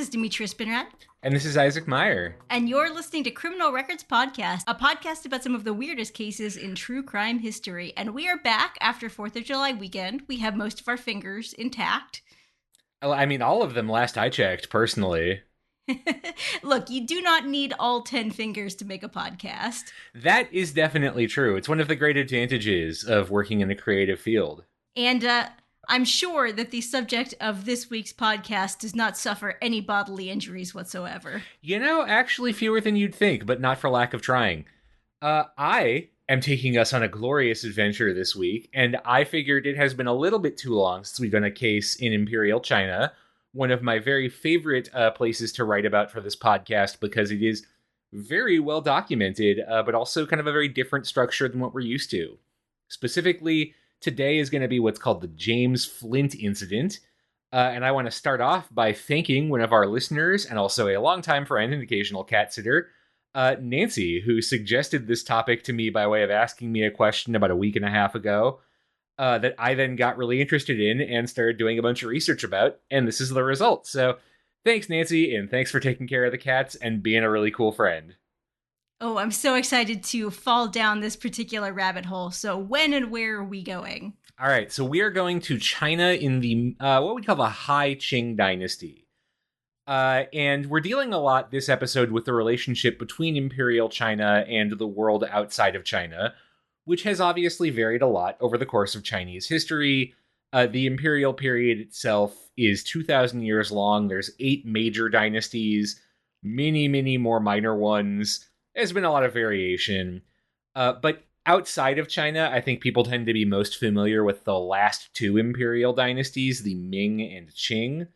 is Demetrius Spinrad. And this is Isaac Meyer. And you're listening to Criminal Records Podcast, a podcast about some of the weirdest cases in true crime history. And we are back after 4th of July weekend. We have most of our fingers intact. I mean, all of them last I checked, personally. Look, you do not need all 10 fingers to make a podcast. That is definitely true. It's one of the great advantages of working in a creative field. And I'm sure that the subject of this week's podcast does not suffer any bodily injuries whatsoever. You know, actually fewer than you'd think, but not for lack of trying. I am taking us on a glorious adventure this week, and I figured it has been a little bit too long since we've done a case in Imperial China, one of my very favorite places to write about for this podcast because it is very well documented, but also kind of a very different structure than what we're used to. Specifically, today is going to be what's called the James Flint incident, and I want to start off by thanking one of our listeners and also a longtime friend and occasional cat sitter, Nancy, who suggested this topic to me by way of asking me a question about a week and a half ago that I then got really interested in and started doing a bunch of research about, and this is the result. So thanks, Nancy, and thanks for taking care of the cats and being a really cool friend. Oh, I'm so excited to fall down this particular rabbit hole. So when and where are we going? All right, so we are going to China in the, what we call the High Qing Dynasty. And we're dealing a lot this episode with the relationship between Imperial China and the world outside of China, which has obviously varied a lot over the course of Chinese history. The imperial period itself is 2,000 years long. There's 8 major dynasties, many more minor ones. There's been a lot of variation. But outside of China, I think people tend to be most familiar with the last 2 imperial dynasties, the Ming and Qing,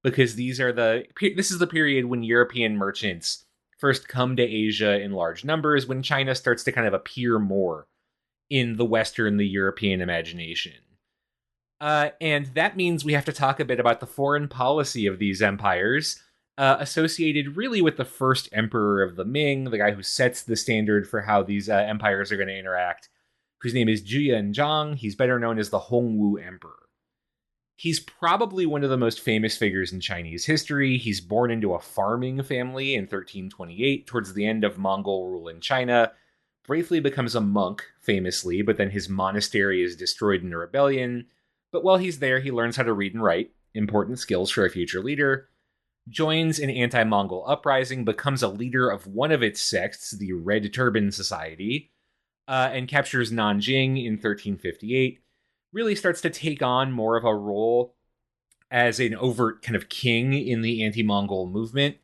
because this is the period when European merchants first come to Asia in large numbers, when China starts to kind of appear more in the Western, the European imagination. And that means we have to talk a bit about the foreign policy of these empires, associated really with the first emperor of the Ming, the guy who sets the standard for how these empires are going to interact, whose name is Zhejiang. He's better known as the Hongwu Emperor. He's probably one of the most famous figures in Chinese history. He's born into a farming family in 1328, towards the end of Mongol rule in China. Briefly becomes a monk, famously, but then his monastery is destroyed in a rebellion. But while he's there, he learns how to read and write, important skills for a future leader, joins an anti-Mongol uprising, becomes a leader of one of its sects, the Red Turban Society, and captures Nanjing in 1358, really starts to take on more of a role as an overt kind of king in the anti-Mongol movement.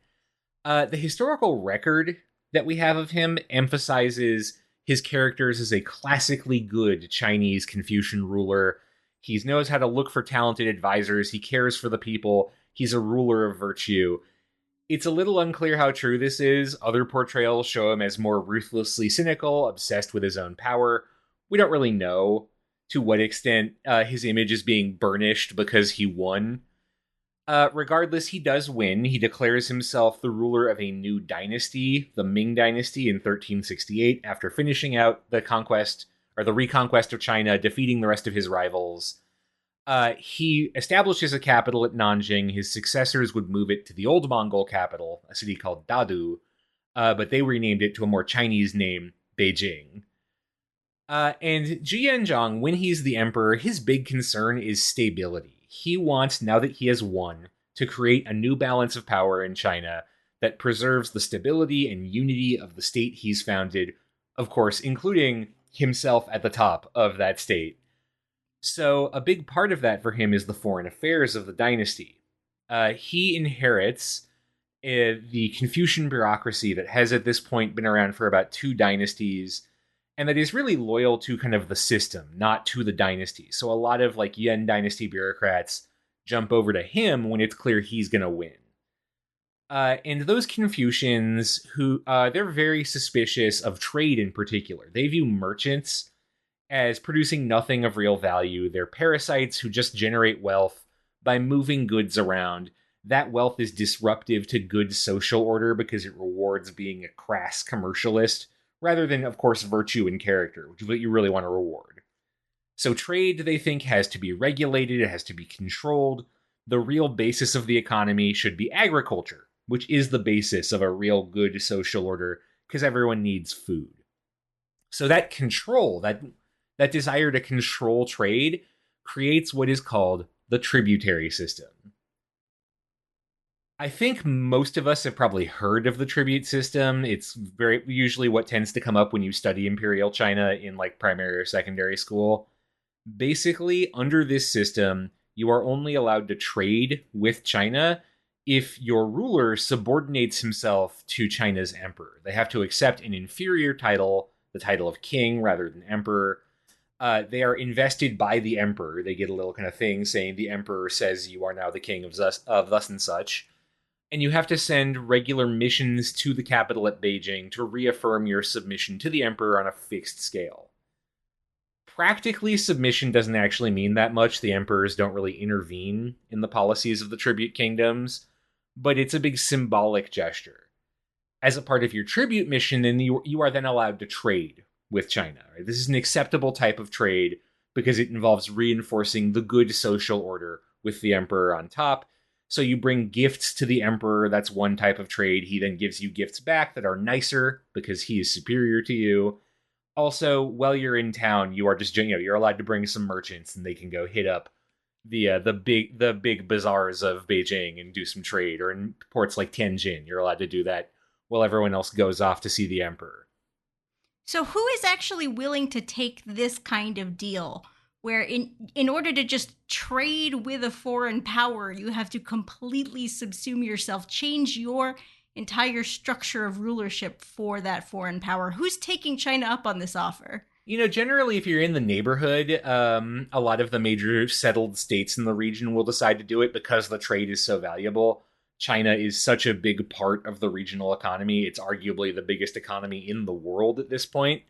The historical record that we have of him emphasizes his characters as a classically good Chinese Confucian ruler. He knows how to look for talented advisors. He cares for the people. He's a ruler of virtue. It's a little unclear how true this is. Other portrayals show him as more ruthlessly cynical, obsessed with his own power. We don't really know to what extent his image is being burnished because he won. Regardless, he does win. He declares himself the ruler of a new dynasty, the Ming Dynasty, in 1368, after finishing out the conquest, or the reconquest of China, defeating the rest of his rivals. He establishes a capital at Nanjing. His successors would move it to the old Mongol capital, a city called Dadu, but they renamed it to a more Chinese name, Beijing. And Zhejiang, when he's the emperor, his big concern is stability. He wants, now that he has won, to create a new balance of power in China that preserves the stability and unity of the state he's founded, of course, including himself at the top of that state. So a big part of that for him is the foreign affairs of the dynasty. He inherits the Confucian bureaucracy that has at this point been around for about 2 dynasties, and that is really loyal to kind of the system, not to the dynasty. So a lot of like Yuan dynasty bureaucrats jump over to him when it's clear he's going to win. And those Confucians, who they're very suspicious of trade in particular. They view merchants as producing nothing of real value. They're parasites who just generate wealth by moving goods around. That wealth is disruptive to good social order because it rewards being a crass commercialist, rather than, of course, virtue and character, which is what you really want to reward. So trade, they think, has to be regulated, it has to be controlled. the real basis of the economy should be agriculture, which is the basis of a real good social order because everyone needs food. So that control, that desire to control trade, creates what is called the tributary system. I think most of us have probably heard of the tribute system. It's very usually what tends to come up when you study Imperial China in like primary or secondary school. Basically, under this system, you are only allowed to trade with China if your ruler subordinates himself to China's emperor. They have to accept an inferior title, the title of king rather than emperor. They are invested by the emperor. They get a little kind of thing saying the emperor says you are now the king of thus and such. And you have to send regular missions to the capital at Beijing to reaffirm your submission to the emperor on a fixed scale. Practically, submission doesn't actually mean that much. The emperors don't really intervene in the policies of the tribute kingdoms, but it's a big symbolic gesture. As a part of your tribute mission, then you are then allowed to trade with China. Right? This is an acceptable type of trade because it involves reinforcing the good social order with the emperor on top. So you bring gifts to the emperor. That's one type of trade. He then gives you gifts back that are nicer because he is superior to you. Also, while you're in town, you are just you're allowed to bring some merchants, and they can go hit up the big bazaars of Beijing and do some trade. Or in ports like Tianjin, you're allowed to do that while everyone else goes off to see the emperor. So who is actually willing to take this kind of deal where in order to just trade with a foreign power, you have to completely subsume yourself, change your entire structure of rulership for that foreign power? Who's taking China up on this offer? Generally, if you're in the neighborhood, a lot of the major settled states in the region will decide to do it because the trade is so valuable. China is such a big part of the regional economy. It's arguably the biggest economy in the world at this point.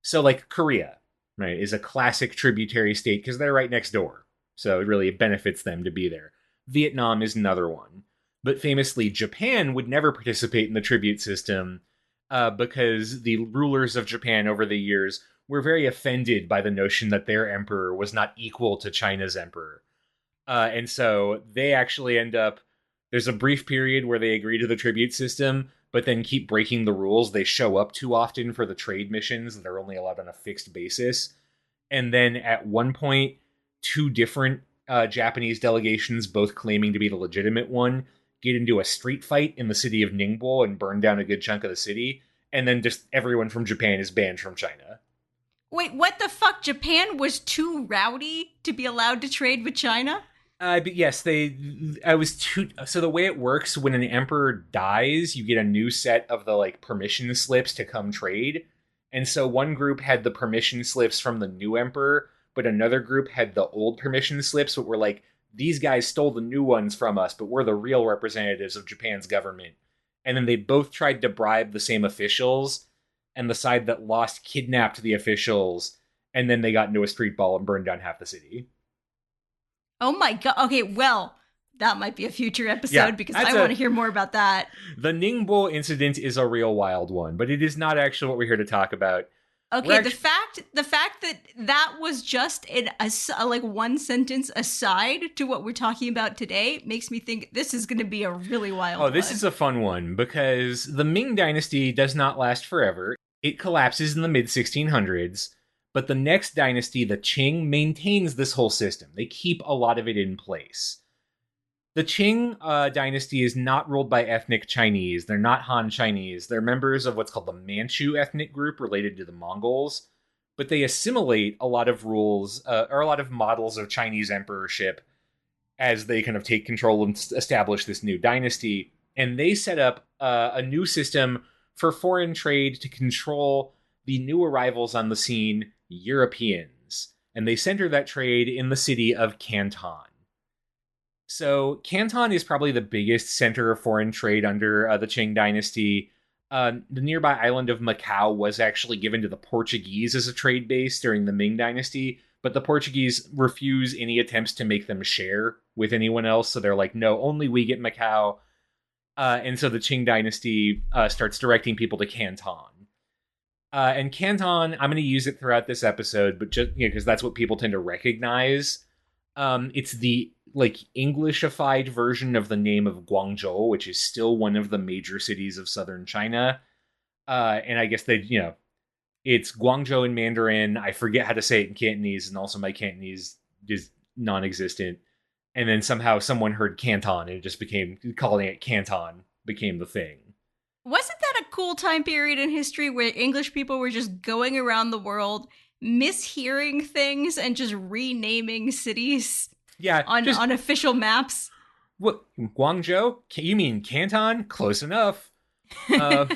So, like Korea, right, is a classic tributary state because they're right next door. So it really benefits them to be there. Vietnam is another one. But famously, Japan would never participate in the tribute system because the rulers of Japan over the years were very offended by the notion that their emperor was not equal to China's emperor. And so they actually end up, there's a brief period where they agree to the tribute system, but then keep breaking the rules. They show up too often for the trade missions that are only allowed on a fixed basis. And then at one point, two different Japanese delegations, both claiming to be the legitimate one, get into a street fight in the city of Ningbo and burn down a good chunk of the city. And then just everyone from Japan is banned from China. Wait, what the fuck? Japan was too rowdy to be allowed to trade with China? But yes, I was too. So the way it works, when an emperor dies, you get a new set of the permission slips to come trade. And so one group had the permission slips from the new emperor, but another group had the old permission slips, but were like, these guys stole the new ones from us, but we're the real representatives of Japan's government. And then they both tried to bribe the same officials, and the side that lost kidnapped the officials, and then they got into a street brawl and burned down half the city. Oh my god. Okay, well, that might be a future episode because I want to hear more about that. The Ningbo incident is a real wild one, but it is not actually what we're here to talk about. Okay, the fact that was just a one sentence aside to what we're talking about today makes me think this is going to be a really wild one. Oh, this is a fun one because the Ming Dynasty does not last forever. It collapses in the mid-1600s, but the next dynasty, the Qing, maintains this whole system. They keep a lot of it in place. The Qing dynasty is not ruled by ethnic Chinese. They're not Han Chinese. They're members of what's called the Manchu ethnic group related to the Mongols. But they assimilate a lot of rules, or a lot of models of Chinese emperorship as they kind of take control and establish this new dynasty. And they set up a new system for foreign trade to control the new arrivals on the scene, Europeans. And they center that trade in the city of Canton. So Canton is probably the biggest center of foreign trade under the Qing dynasty. The nearby island of Macau was actually given to the Portuguese as a trade base during the Ming dynasty, but the Portuguese refuse any attempts to make them share with anyone else. So they're like, no, only we get Macau. And so the Qing dynasty starts directing people to Canton. And Canton, I'm going to use it throughout this episode, but just because that's what people tend to recognize. It's the like Englishified version of the name of Guangzhou, which is still one of the major cities of southern China. And I guess it's Guangzhou in Mandarin. I forget how to say it in Cantonese, and also my Cantonese is non-existent. And then somehow someone heard Canton, and it just became, calling it Canton became the thing. Wasn't that a cool time period in history where English people were just going around the world, mishearing things and just renaming cities Yeah, on official maps? What, Guangzhou? You mean Canton? Close enough. Uh,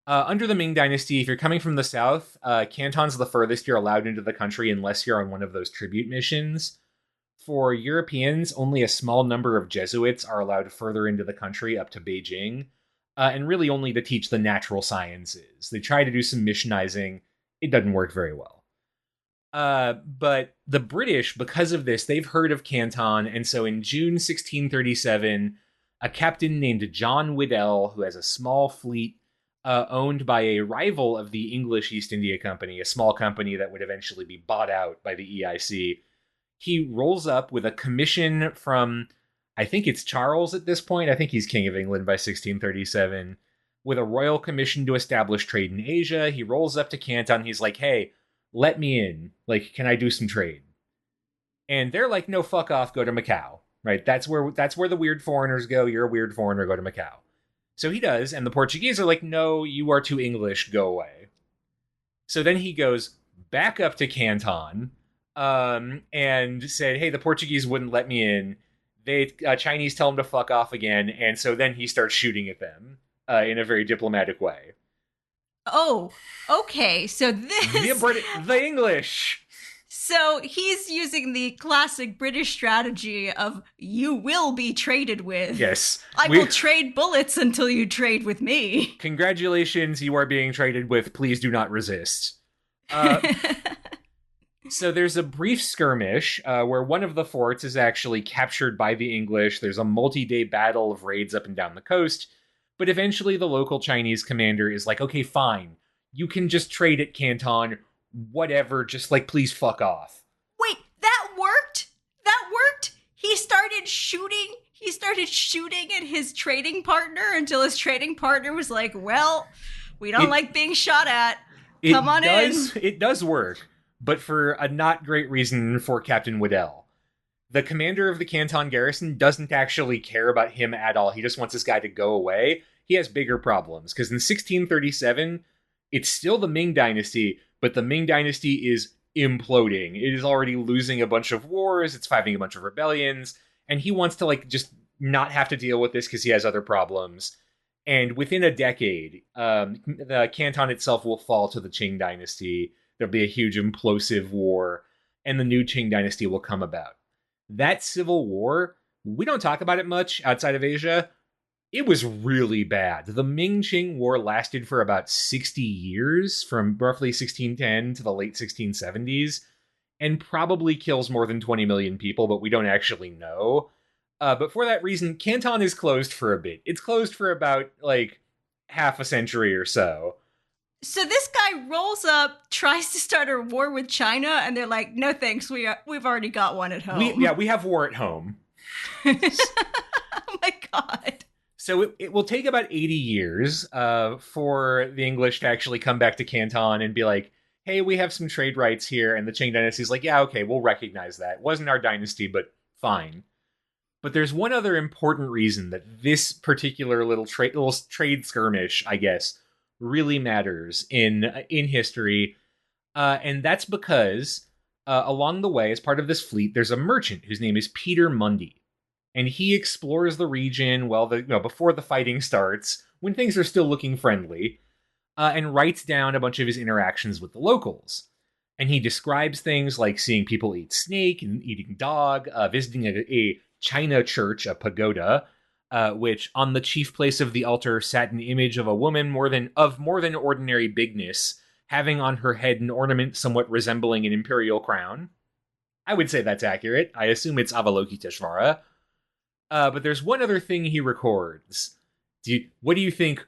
Under the Ming Dynasty, if you're coming from the south, Canton's the furthest you're allowed into the country unless you're on one of those tribute missions. For Europeans, only a small number of Jesuits are allowed further into the country up to Beijing, and really only to teach the natural sciences. They try to do some missionizing. It doesn't work very well. But the British, because of this, they've heard of Canton, and so in June 1637, a captain named John Whittell, who has a small fleet owned by a rival of the English East India Company, a small company that would eventually be bought out by the EIC, he rolls up with a commission from, I think it's Charles at this point. I think he's King of England by 1637. With a royal commission to establish trade in Asia, he rolls up to Canton. He's like, hey, let me in. Like, can I do some trade? And they're like, no, fuck off, go to Macau. Right? That's where the weird foreigners go. You're a weird foreigner, go to Macau. So he does, and the Portuguese are like, no, you are too English, go away. So then he goes back up to Canton, and said, hey, the Portuguese wouldn't let me in. They Chinese tell him to fuck off again, and so then he starts shooting at them in a very diplomatic way. Oh, okay. So The English. So he's using the classic British strategy of you will be traded with. Yes. I will trade bullets until you trade with me. Congratulations, you are being traded with. Please do not resist. So there's a brief skirmish where one of the forts is actually captured by the English. There's a multi-day battle of raids up and down the coast. But eventually the local Chinese commander is like, okay, fine. You can just trade at Canton. Whatever. Just like, please fuck off. Wait, that worked? That worked? He started shooting at his trading partner until his trading partner was like, well, we don't like being shot at. Come on in. It does work. But for a not great reason for Captain Whittell. The commander of the Canton garrison doesn't actually care about him at all. He just wants this guy to go away. He has bigger problems, because in 1637, it's still the Ming Dynasty, but the Ming Dynasty is imploding. It is already losing a bunch of wars, it's fighting a bunch of rebellions, and he wants to, like, just not have to deal with this because he has other problems. And within a decade, the Canton itself will fall to the Qing Dynasty. There'll be a huge implosive war, and the new Qing dynasty will come about. That civil war, we don't talk about it much outside of Asia. It was really bad. The Ming-Qing War lasted for about 60 years, from roughly 1610 to the late 1670s, and probably kills more than 20 million people, but we don't actually know. But for that reason, Canton is closed for a bit. It's closed for about, like, half a century or so. So this guy rolls up, tries to start a war with China, and they're like, no thanks, we've already got one at home. We have war at home. Oh my god. So it will take about 80 years for the English to actually come back to Canton and be like, hey, we have some trade rights here. And the Qing dynasty's like, yeah, okay, we'll recognize that. It wasn't our dynasty, but fine. But there's one other important reason that this particular little trade skirmish, I guess, really matters in history. And that's because along the way, as part of this fleet, there's a merchant whose name is Peter Mundy. And he explores the region before the fighting starts, when things are still looking friendly, and writes down a bunch of his interactions with the locals. And he describes things like seeing people eat snake and eating dog, visiting a China church, a pagoda, which on the chief place of the altar sat an image of a woman of more than ordinary bigness, having on her head an ornament somewhat resembling an imperial crown. I would say that's accurate. I assume it's Avalokiteshvara. But there's one other thing he records. What do you think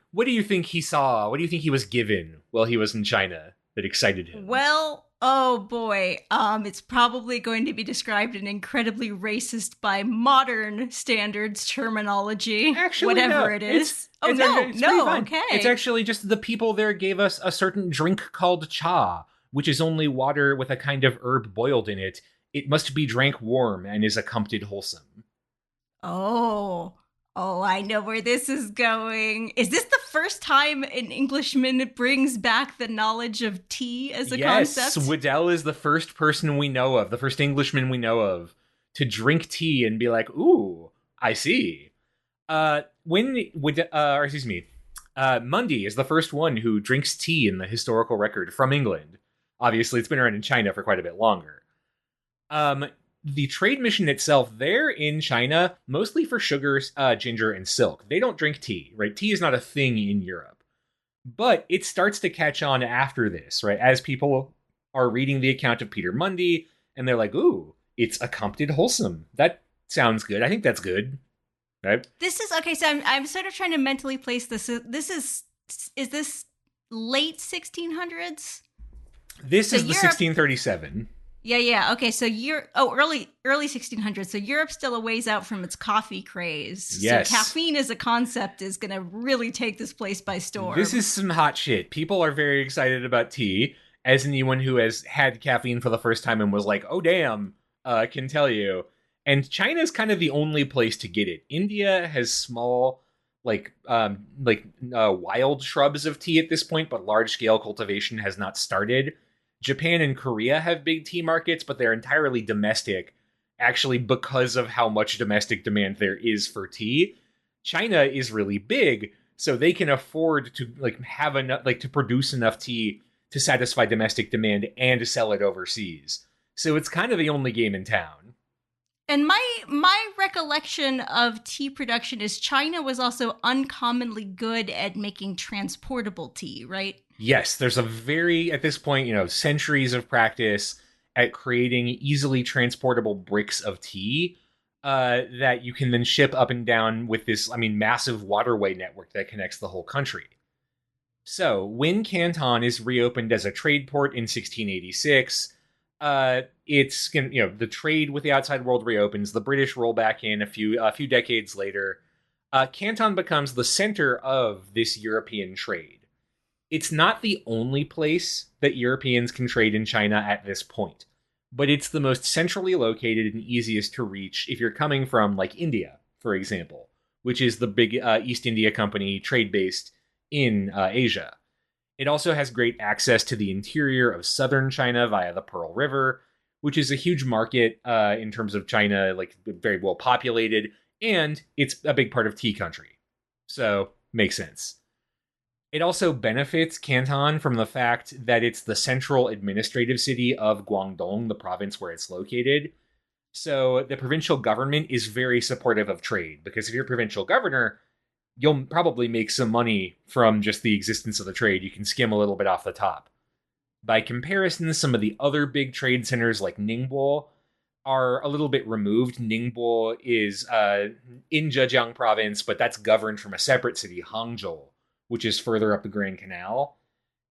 he saw? What do you think he was given while he was in China that excited him? Well, Oh boy, it's probably going to be described in incredibly racist by modern standards terminology, Actually, whatever no. it It's is. Oh it's actually no, it's pretty no, fine. It's okay. actually just the people there gave us a certain drink called cha, which is only water with a kind of herb boiled in it. It must be drank warm and is accompanied wholesome. Oh, oh, I know where this is going. Is this the first time an Englishman brings back the knowledge of tea as a Yes, concept? Waddell is the first person we know of, the first Englishman we know of, to drink tea and be like, "Ooh, I see." Or excuse me, Mundy is the first one who drinks tea in the historical record from England. Obviously, it's been around in China for quite a bit longer. Um, the trade mission itself, they're in China mostly for sugar, ginger, and silk. They don't drink tea, right? Tea is not a thing in Europe. But it starts to catch on after this, right? As people are reading the account of Peter Mundy, and they're like, ooh, it's accompanied wholesome. That sounds good. I think that's good, right? This is okay. So I'm sort of trying to mentally place this. This is this late 1600s? This So is the Europe, 1637. yeah, yeah. Okay, so you're early 1600s. So Europe's still a ways out from its coffee craze. So Yes. caffeine as a concept is going to really take this place by This storm. is some hot shit. People are very excited about tea, as anyone who has had caffeine for the first time and was like, oh, damn, can tell you. And China's kind of the only place to get it. India has small, wild shrubs of tea at this point, but large scale cultivation has not started. Japan and Korea have big tea markets, but they're entirely domestic, actually, because of how much domestic demand there is for tea. China is really big, so they can afford to have enough, to produce enough tea to satisfy domestic demand and to sell it overseas. So it's kind of the only game in town. And my recollection of tea production is China was also uncommonly good at making transportable tea, right? Yes, there's a very, at this point, centuries of practice at creating easily transportable bricks of tea that you can then ship up and down with this, massive waterway network that connects the whole country. So, when Canton is reopened as a trade port in 1686, the trade with the outside world reopens. The British roll back in a few decades later. Canton becomes the center of this European trade. It's not the only place that Europeans can trade in China at this point, but it's the most centrally located and easiest to reach if you're coming from, like, India, for example, which is the big East India Company trade based in Asia. It also has great access to the interior of southern China via the Pearl River, which is a huge market in terms of China, like very well populated, and it's a big part of tea country. So, makes sense. It also benefits Canton from the fact that it's the central administrative city of Guangdong, the province where it's located. So the provincial government is very supportive of trade because if you're provincial governor, you'll probably make some money from just the existence of the trade. You can skim a little bit off the top. By comparison, some of the other big trade centers like Ningbo are a little bit removed. Ningbo is in Zhejiang province, but that's governed from a separate city, Hangzhou, which is further up the Grand Canal.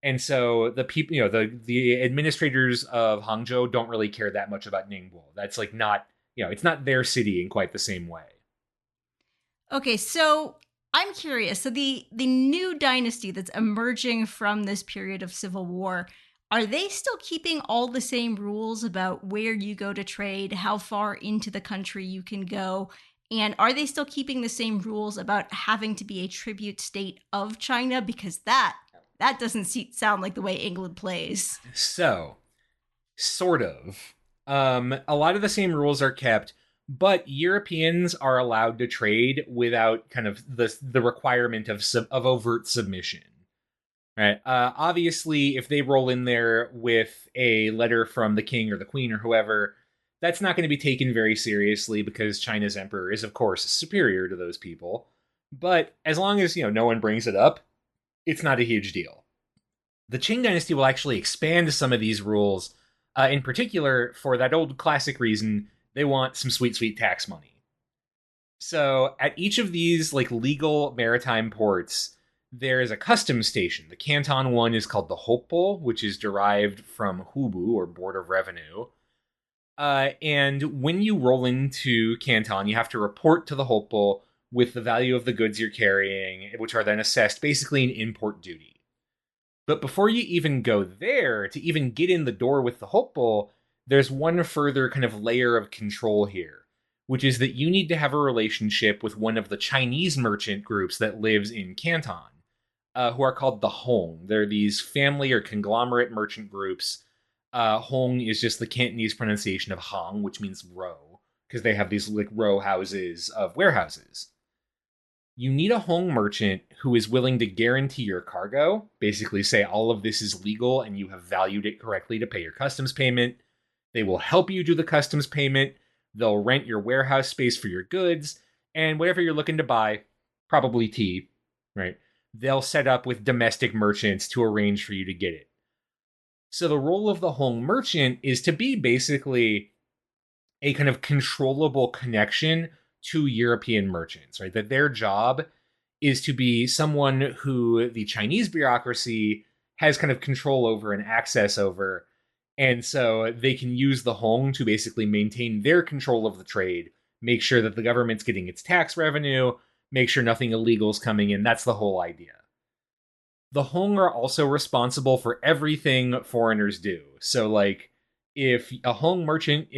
And so the people, the administrators of Hangzhou don't really care that much about Ningbo. That's like not, it's not their city in quite the same way. Okay, so I'm curious. So the new dynasty that's emerging from this period of civil war, are they still keeping all the same rules about where you go to trade, how far into the country you can go, and are they still keeping the same rules about having to be a tribute state of China? Because that doesn't sound like the way England plays. So, sort of. A lot of the same rules are kept, but Europeans are allowed to trade without kind of the requirement of overt submission. Right. Obviously, if they roll in there with a letter from the king or the queen or whoever, that's not going to be taken very seriously because China's emperor is, of course, superior to those people. But as long as no one brings it up, it's not a huge deal. The Qing dynasty will actually expand some of these rules, in particular for that old classic reason they want some sweet, sweet tax money. So at each of these legal maritime ports, there is a customs station. The Canton one is called the Hoppo, which is derived from Hubu, or Board of Revenue. And when you roll into Canton, you have to report to the Hoppo with the value of the goods you're carrying, which are then assessed basically an import duty. But before you even go there, to even get in the door with the Hoppo, there's one further kind of layer of control here, which is that you need to have a relationship with one of the Chinese merchant groups that lives in Canton, who are called the Hong. They're these family or conglomerate merchant groups. Hong is just the Cantonese pronunciation of Hong, which means row, because they have these like row houses of warehouses. You need a Hong merchant who is willing to guarantee your cargo, basically say all of this is legal and you have valued it correctly to pay your customs payment. They will help you do the customs payment. They'll rent your warehouse space for your goods, and whatever you're looking to buy, probably tea, right? They'll set up with domestic merchants to arrange for you to get it. So the role of the Hong merchant is to be basically a kind of controllable connection to European merchants, right? That their job is to be someone who the Chinese bureaucracy has kind of control over and access over. And so they can use the Hong to basically maintain their control of the trade, make sure that the government's getting its tax revenue, make sure nothing illegal is coming in. That's the whole idea. The Hong are also responsible for everything foreigners do. So, like, if a Hong merchant,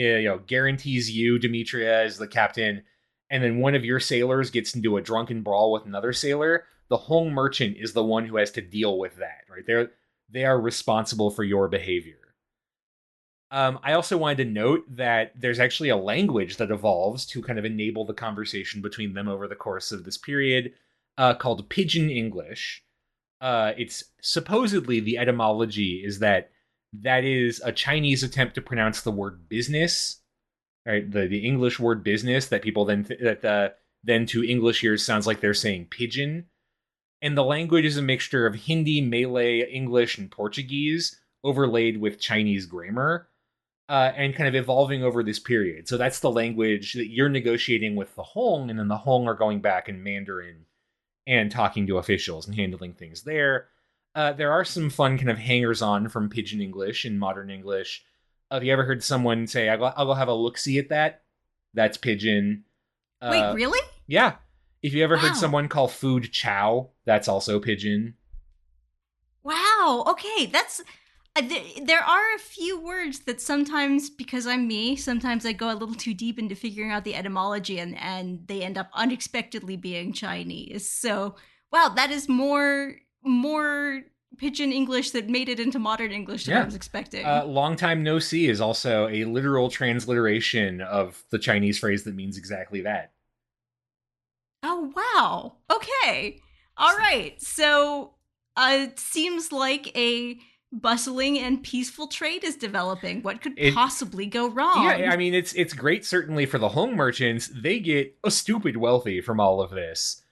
guarantees you, Demetria, as the captain, and then one of your sailors gets into a drunken brawl with another sailor, the Hong merchant is the one who has to deal with that, right? They are responsible for your behavior. I also wanted to note that there's actually a language that evolves to kind of enable the conversation between them over the course of this period, called Pidgin English. It's supposedly, the etymology is that is a Chinese attempt to pronounce the word business, right? The English word business that people then then to English ears sounds like they're saying pigeon. And the language is a mixture of Hindi, Malay, English, and Portuguese overlaid with Chinese grammar, and kind of evolving over this period. So that's the language that you're negotiating with the Hong, and then the Hong are going back in Mandarin and talking to officials and handling things there. There are some fun kind of hangers-on from Pidgin English and modern English. Have you ever heard someone say, I'll go have a look-see at that? That's Pidgin. Wait, really? Yeah. If you ever heard Wow. someone call food chow, that's also Pidgin. Wow. Okay, that's there are a few words that sometimes, because I'm me, sometimes I go a little too deep into figuring out the etymology, and they end up unexpectedly being Chinese. So, wow, that is more Pidgin English that made it into modern English than I Yeah. was expecting. Long time no see is also a literal transliteration of the Chinese phrase that means exactly that. Oh, wow. Okay. All right. So, it seems like a bustling and peaceful trade is developing. What could It possibly go Yeah, wrong? I mean it's great certainly for the home merchants. They get a stupid wealthy from all of this.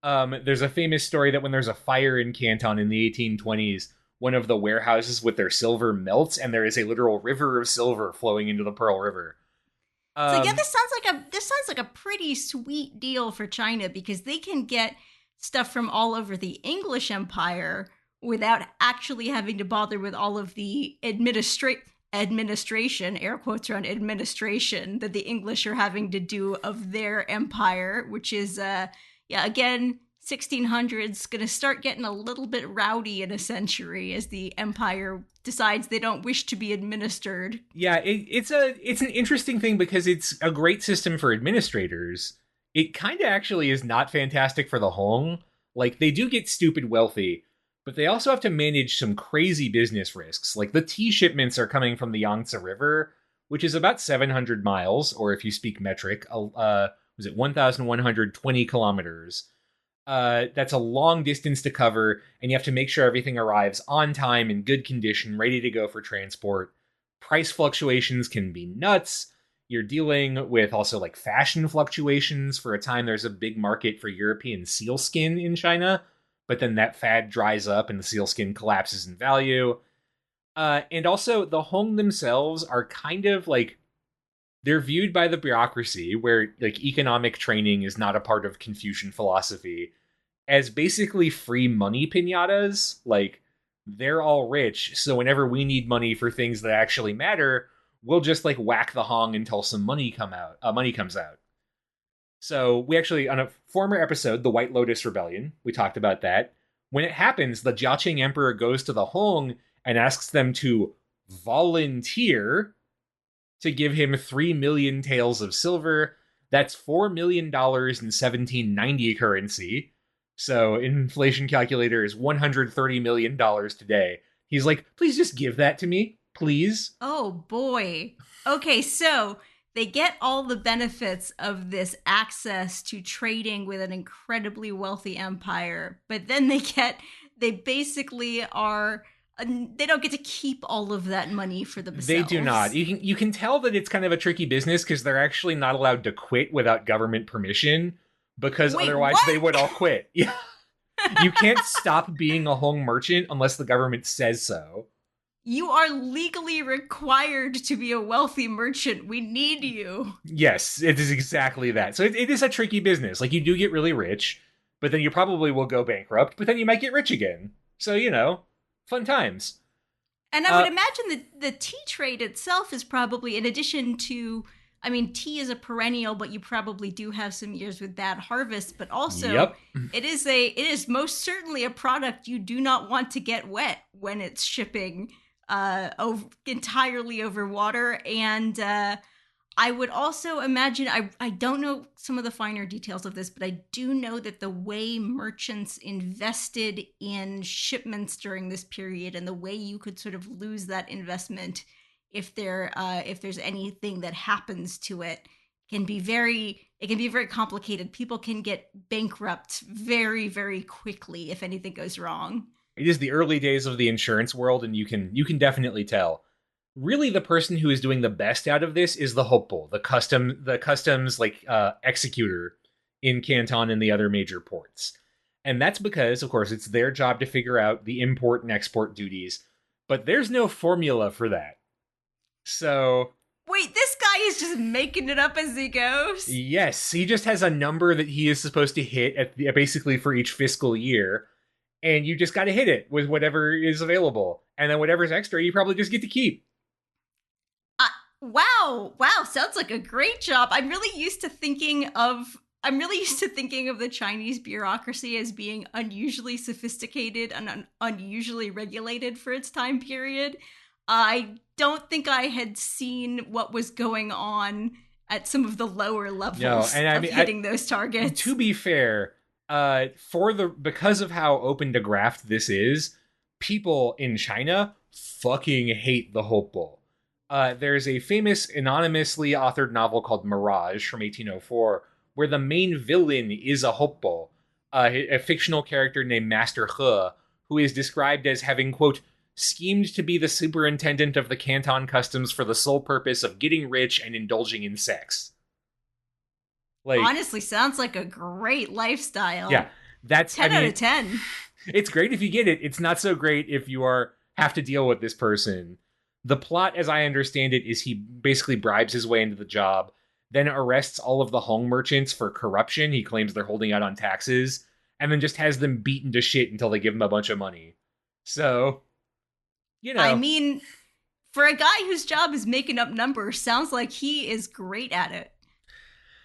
There's a famous story that when there's a fire in Canton in the 1820s, one of the warehouses with their silver melts, and there is a literal river of silver flowing into the Pearl River. So yeah, Um, this sounds like a pretty sweet deal for China, because they can get stuff from all over the English Empire without actually having to bother with all of the administration, air quotes around administration, that the English are having to do of their empire, which is yeah, again, 1600s, going to start getting a little bit rowdy in a century as the empire decides they don't wish to be administered. yeah, it's an interesting thing because it's a great system for administrators. It kind of actually is not fantastic for the Hong. Like they do get stupid wealthy, but they also have to manage some crazy business risks. Like the tea shipments are coming from the Yangtze River, which is about 700 miles, or if you speak metric, was it 1,120 kilometers? That's a long distance to cover, and you have to make sure everything arrives on time, in good condition, ready to go for transport. Price fluctuations can be nuts. You're dealing with also like fashion fluctuations. For a time, there's a big market for European sealskin in China, but then that fad dries up and the sealskin collapses in value. And also, the Hong themselves are kind of like, they're viewed by the bureaucracy, where like economic training is not a part of Confucian philosophy, as basically free money pinatas. Like, they're all rich, so whenever we need money for things that actually matter, we'll just like whack the hong until some money comes out. So we actually, on a former episode, the White Lotus Rebellion, we talked about that. When it happens, the Jiaqing Emperor goes to the Hong and asks them to volunteer to give him 3 million taels of silver. That's $4 million in 1790 currency. So inflation calculator is $130 million today. He's like, please just give that to me, please. Oh boy. Okay, so they get all the benefits of this access to trading with an incredibly wealthy empire, but then they basically are they don't get to keep all of that money for themselves. They do not. You can tell that it's kind of a tricky business because they're actually not allowed to quit without government permission, because Wait, otherwise what? they would all quit. Yeah. You can't stop being a Hong merchant unless the government says so. You are legally required to be a wealthy merchant. We need you. Yes, it is exactly that. So it is a tricky business. Like, you do get really rich, but then you probably will go bankrupt, but then you might get rich again. So, fun times. And I would imagine that the tea trade itself is probably, in addition to, I mean, tea is a perennial, but you probably do have some years with bad harvests. But also, Yep. it is most certainly a product you do not want to get wet when it's shipping entirely over water. And I would also imagine, I don't know some of the finer details of this, but I do know that the way merchants invested in shipments during this period, and the way you could sort of lose that investment if there's anything that happens to it, can be very complicated. People can get bankrupt very, very quickly if anything goes wrong. It is the early days of the insurance world, and you can definitely tell. Really, the person who is doing the best out of this is the hopeful, the customs executor in Canton and the other major ports. And that's because, of course, it's their job to figure out the import and export duties, but there's no formula for that. So, wait, this guy is just making it up as he goes? yes, he just has a number that he is supposed to hit basically for each fiscal year, and you just got to hit it with whatever is available. And then whatever's extra, you probably just get to keep. Wow, sounds like a great job. I'm really used to thinking of the Chinese bureaucracy as being unusually sophisticated and unusually regulated for its time period. I don't think I had seen what was going on at some of the lower levels hitting those targets. To be fair, because of how open to graft this is, people in China fucking hate the Hope Bowl. There's a famous anonymously authored novel called Mirage from 1804, where the main villain is a Hope Bowl, a fictional character named Master He, who is described as having, quote, schemed to be the superintendent of the Canton customs for the sole purpose of getting rich and indulging in sex. Like, honestly, sounds like a great lifestyle. Yeah, that's 10 out of 10. It's great if you get it. It's not so great if you have to deal with this person. The plot, as I understand it, is he basically bribes his way into the job, then arrests all of the Hong merchants for corruption. He claims they're holding out on taxes, and then just has them beaten to shit until they give him a bunch of money. So, I mean, for a guy whose job is making up numbers, sounds like he is great at it.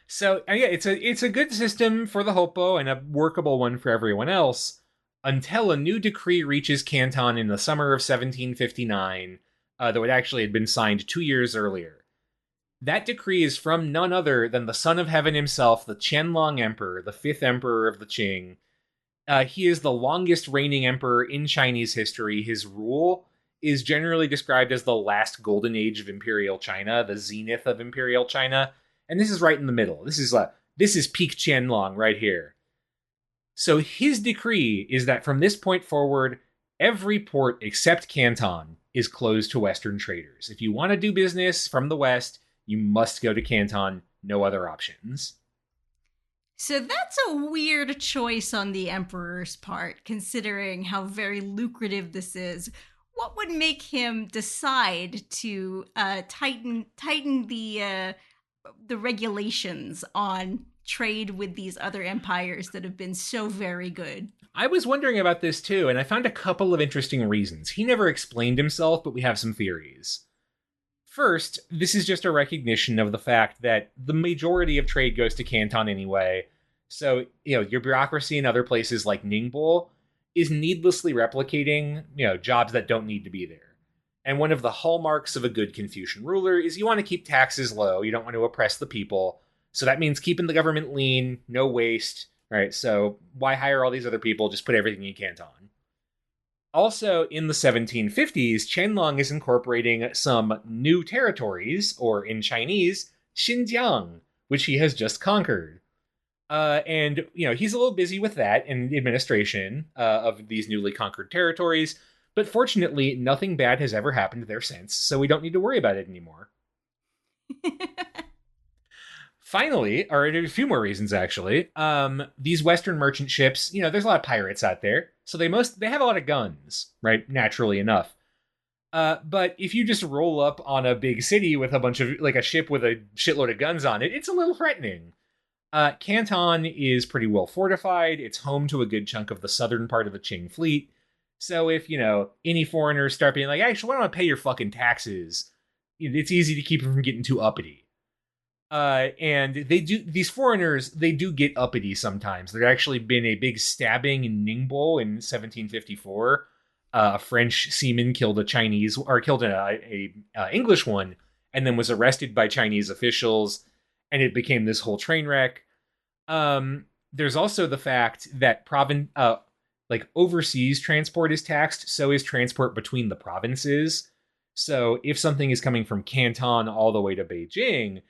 So, yeah, it's a good system for the Hopo and a workable one for everyone else, until a new decree reaches Canton in the summer of 1759, though it actually had been signed 2 years earlier. That decree is from none other than the Son of Heaven himself, the Qianlong Emperor, the 5th Emperor of the Qing. He is the longest reigning emperor in Chinese history. His rule is generally described as the last golden age of Imperial China, the zenith of Imperial China, and this is right in the middle. This is peak Qianlong right here. So his decree is that from this point forward, every port except Canton is closed to Western traders. If you want to do business from the West, you must go to Canton. No other options. So that's a weird choice on the Emperor's part, considering how very lucrative this is. What would make him decide to tighten the regulations on trade with these other empires that have been so very good? I was wondering about this too, and I found a couple of interesting reasons. He never explained himself, but we have some theories. First, this is just a recognition of the fact that the majority of trade goes to Canton anyway. So, your bureaucracy in other places like Ningbo is needlessly replicating, jobs that don't need to be there. And one of the hallmarks of a good Confucian ruler is you want to keep taxes low. You don't want to oppress the people. So that means keeping the government lean, no waste, right? So why hire all these other people? Just put everything in Canton. Also, in the 1750s, Qianlong is incorporating some new territories, or in Chinese, Zhejiang, which he has just conquered. And he's a little busy with that and the administration of these newly conquered territories, but fortunately, nothing bad has ever happened there since, so we don't need to worry about it anymore. Finally, or a few more reasons actually, these Western merchant ships, there's a lot of pirates out there, so they have a lot of guns, right? Naturally enough. But if you just roll up on a big city with a ship with a shitload of guns on it, it's a little threatening. Canton is pretty well fortified. It's home to a good chunk of the southern part of the Qing fleet. So if, any foreigners start being like, actually, why don't I pay your fucking taxes? It's easy to keep them from getting too uppity. And these foreigners, they do get uppity sometimes. There actually been a big stabbing in Ningbo in 1754. A French seaman killed a English one, and then was arrested by Chinese officials, and it became this whole train wreck. There's also the fact that overseas transport is taxed, so is transport between the provinces. So if something is coming from Canton all the way to Beijing,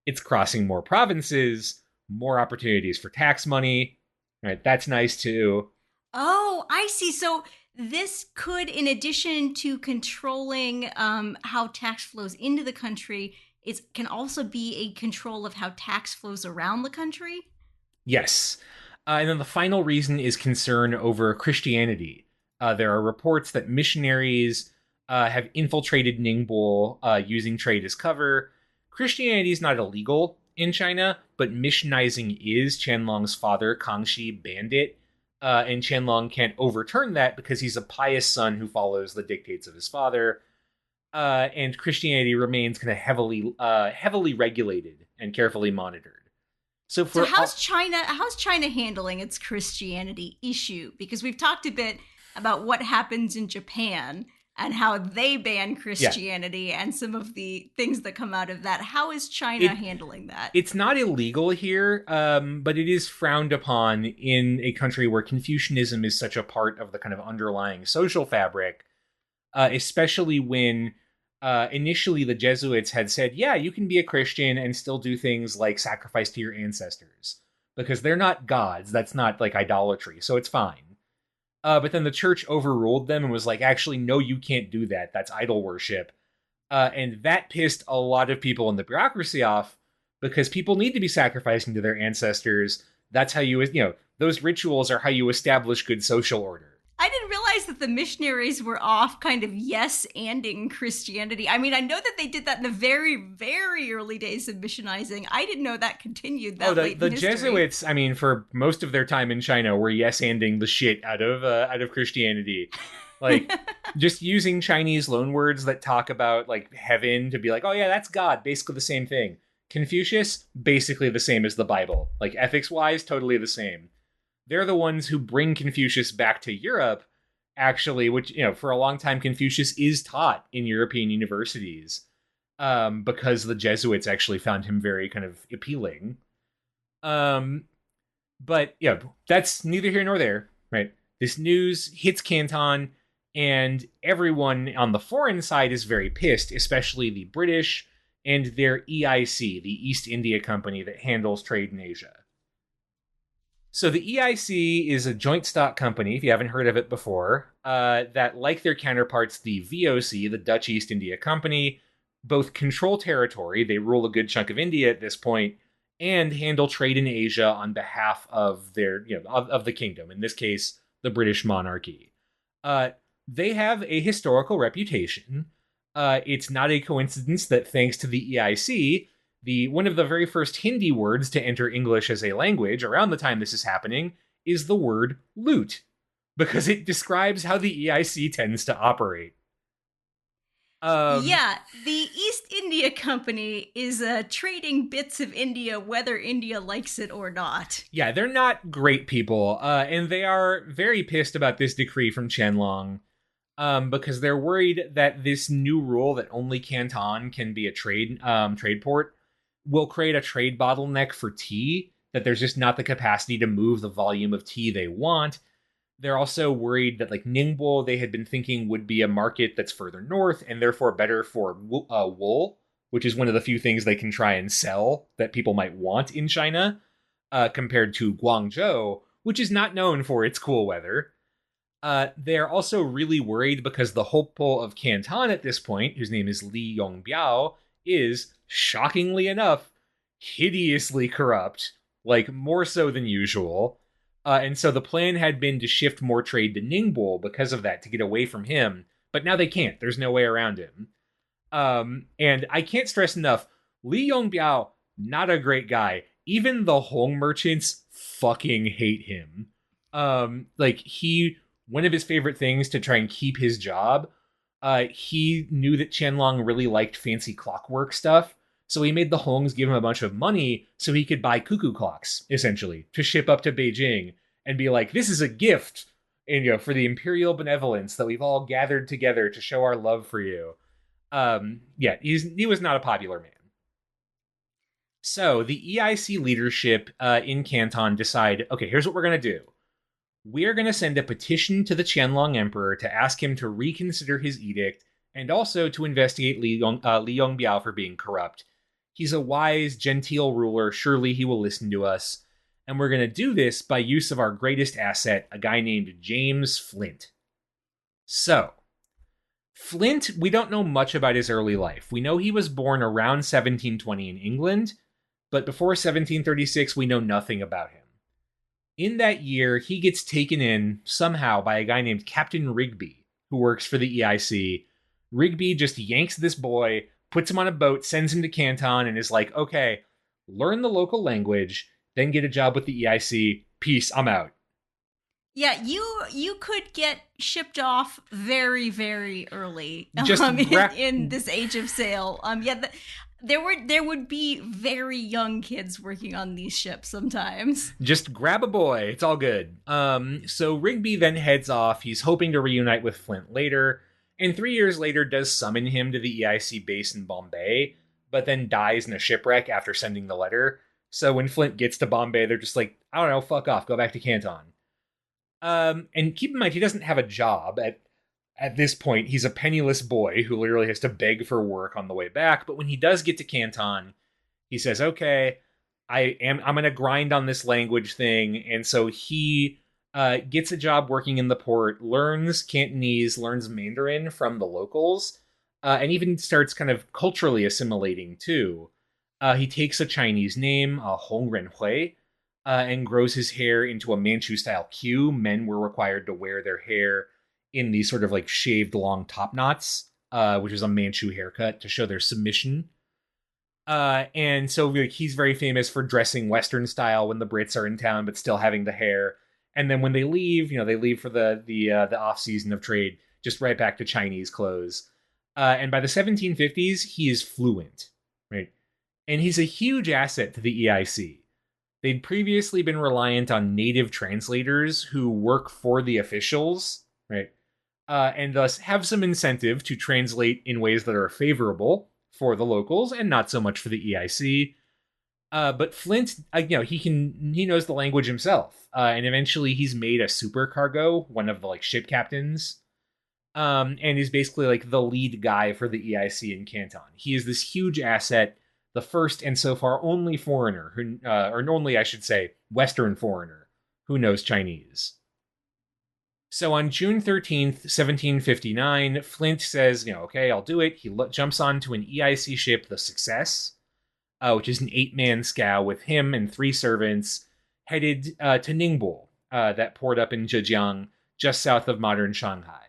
it's crossing more provinces, more opportunities for tax money. Right, that's nice too. Oh, I see. So this could, in addition to controlling how tax flows into the country, it can also be a control of how tax flows around the country? Yes. And then the final reason is concern over Christianity. There are reports that missionaries have infiltrated Ningbo using trade as cover. Christianity is not illegal in China, but missionizing is. Qianlong's father, Kangxi, banned it. And Qianlong can't overturn that because he's a pious son who follows the dictates of his father. And Christianity remains kind of heavily regulated and carefully monitored. So how's China handling its Christianity issue? Because we've talked a bit about what happens in Japan and how they ban Christianity and some of the things that come out of that. How is China handling that? It's not illegal here, but it is frowned upon in a country where Confucianism is such a part of the kind of underlying social fabric, especially when initially the Jesuits had said, yeah, you can be a Christian and still do things like sacrifice to your ancestors, because they're not gods. That's not like idolatry, so it's fine. But then the church overruled them and was like, actually, no, you can't do that. That's idol worship. And that pissed a lot of people in the bureaucracy off, because people need to be sacrificing to their ancestors. That's how those rituals are how you establish good social order. I didn't realize that the missionaries were off kind of yes-anding Christianity. I mean, I know that they did that in the very, very early days of missionizing. I didn't know that continued that late in history. The Jesuits, I mean, for most of their time in China, were yes-anding the shit out of Christianity. Like, just using Chinese loanwords that talk about, like, heaven to be like, oh yeah, that's God, basically the same thing. Confucius, basically the same as the Bible. Like, ethics-wise, totally the same. They're the ones who bring Confucius back to Europe, actually, which, for a long time, Confucius is taught in European universities because the Jesuits actually found him very kind of appealing. But, that's neither here nor there, right? This news hits Canton, and everyone on the foreign side is very pissed, especially the British and their EIC, the East India Company that handles trade in Asia. So the EIC is a joint stock company, if you haven't heard of it before, that, like their counterparts, the VOC, the Dutch East India Company, both control territory, they rule a good chunk of India at this point, and handle trade in Asia on behalf of their, of the kingdom, in this case, the British monarchy. They have a historical reputation. It's not a coincidence that thanks to the EIC, One of the very first Hindi words to enter English as a language around the time this is happening is the word loot, because it describes how the EIC tends to operate. Um, Yeah, the East India Company is trading bits of India whether India likes it or not. yeah, they're not great people, and they are very pissed about this decree from Qianlong, because they're worried that this new rule that only Canton can be a trade port will create a trade bottleneck for tea. That there's just not the capacity to move the volume of tea they want. They're also worried that like Ningbo, they had been thinking would be a market that's further north and therefore better for wool, which is one of the few things they can try and sell that people might want in China, compared to Guangzhou, which is not known for its cool weather. They're also really worried because the hopeful of Canton at this point, whose name is Li Yongbiao, is, shockingly enough, hideously corrupt, like more so than usual. And so the plan had been to shift more trade to Ningbo because of that, to get away from him. But now they can't. There's no way around him. And I can't stress enough, Li Yongbiao, not a great guy. Even the Hong merchants fucking hate him. One of his favorite things to try and keep his job, he knew that Qianlong really liked fancy clockwork stuff. So he made the Hongs give him a bunch of money so he could buy cuckoo clocks, essentially, to ship up to Beijing and be like, this is a gift, and for the imperial benevolence that we've all gathered together to show our love for you. He was not a popular man. So the EIC leadership in Canton decide, okay, here's what we're going to do. We're going to send a petition to the Qianlong Emperor to ask him to reconsider his edict and also to investigate Li Yongbiao for being corrupt. He's a wise, genteel ruler. Surely he will listen to us. And we're going to do this by use of our greatest asset, a guy named James Flint. So, Flint, we don't know much about his early life. We know he was born around 1720 in England, but before 1736, we know nothing about him. In that year, he gets taken in somehow by a guy named Captain Rigby, who works for the EIC. Rigby just yanks this boy, puts him on a boat, sends him to Canton, and is like, okay, learn the local language, then get a job with the EIC. Peace, I'm out. Yeah, you could get shipped off very, very early Just in this age of sail. There would be very young kids working on these ships sometimes. Just grab a boy. It's all good. So Rigby then heads off. He's hoping to reunite with Flint later, and 3 years later does summon him to the EIC base in Bombay, but then dies in a shipwreck after sending the letter. So when Flint gets to Bombay, they're just like, I don't know, fuck off, go back to Canton. And keep in mind, he doesn't have a job at this point. He's a penniless boy who literally has to beg for work on the way back. But when he does get to Canton, he says, okay, I'm going to grind on this language thing. And so he gets a job working in the port, learns Cantonese, learns Mandarin from the locals, and even starts kind of culturally assimilating too. He takes a Chinese name, Hong Renhui, and grows his hair into a Manchu-style queue. Men were required to wear their hair in these sort of like shaved long top knots, which is a Manchu haircut to show their submission. And so like, he's very famous for dressing Western style when the Brits are in town, but still having the hair. And then when they leave, they leave for the off season of trade, just right back to Chinese clothes. And by the 1750s, he is fluent, right? And he's a huge asset to the EIC. They'd previously been reliant on native translators who work for the officials, right? And thus have some incentive to translate in ways that are favorable for the locals and not so much for the EIC. But Flint, he knows the language himself, and eventually he's made a supercargo, one of the like ship captains, and he's basically like the lead guy for the EIC in Canton. He is this huge asset, the first and so far only foreigner who, or only I should say, Western foreigner who knows Chinese. So on June 13th, 1759, Flint says, okay, I'll do it. He jumps onto an EIC ship, the Success, which is an 8-man scow with him and 3 servants, headed to Ningbo, that port up in Zhejiang, just south of modern Shanghai.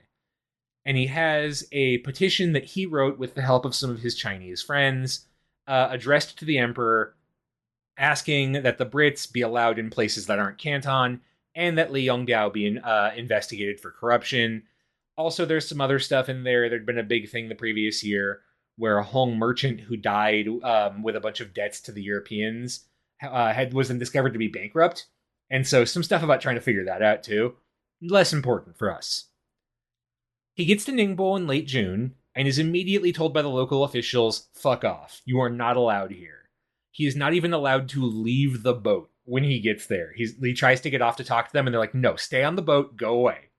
And he has a petition that he wrote with the help of some of his Chinese friends, addressed to the emperor, asking that the Brits be allowed in places that aren't Canton, and that Li Yongbiao be investigated for corruption. Also, there's some other stuff in there. There'd been a big thing the previous year where a Hong merchant who died with a bunch of debts to the Europeans wasn't discovered to be bankrupt, and so some stuff about trying to figure that out too. Less important for us. He gets to Ningbo in late June and is immediately told by the local officials, "Fuck off! You are not allowed here." He is not even allowed to leave the boat when he gets there. He tries to get off to talk to them, and they're like, "No, stay on the boat. Go away."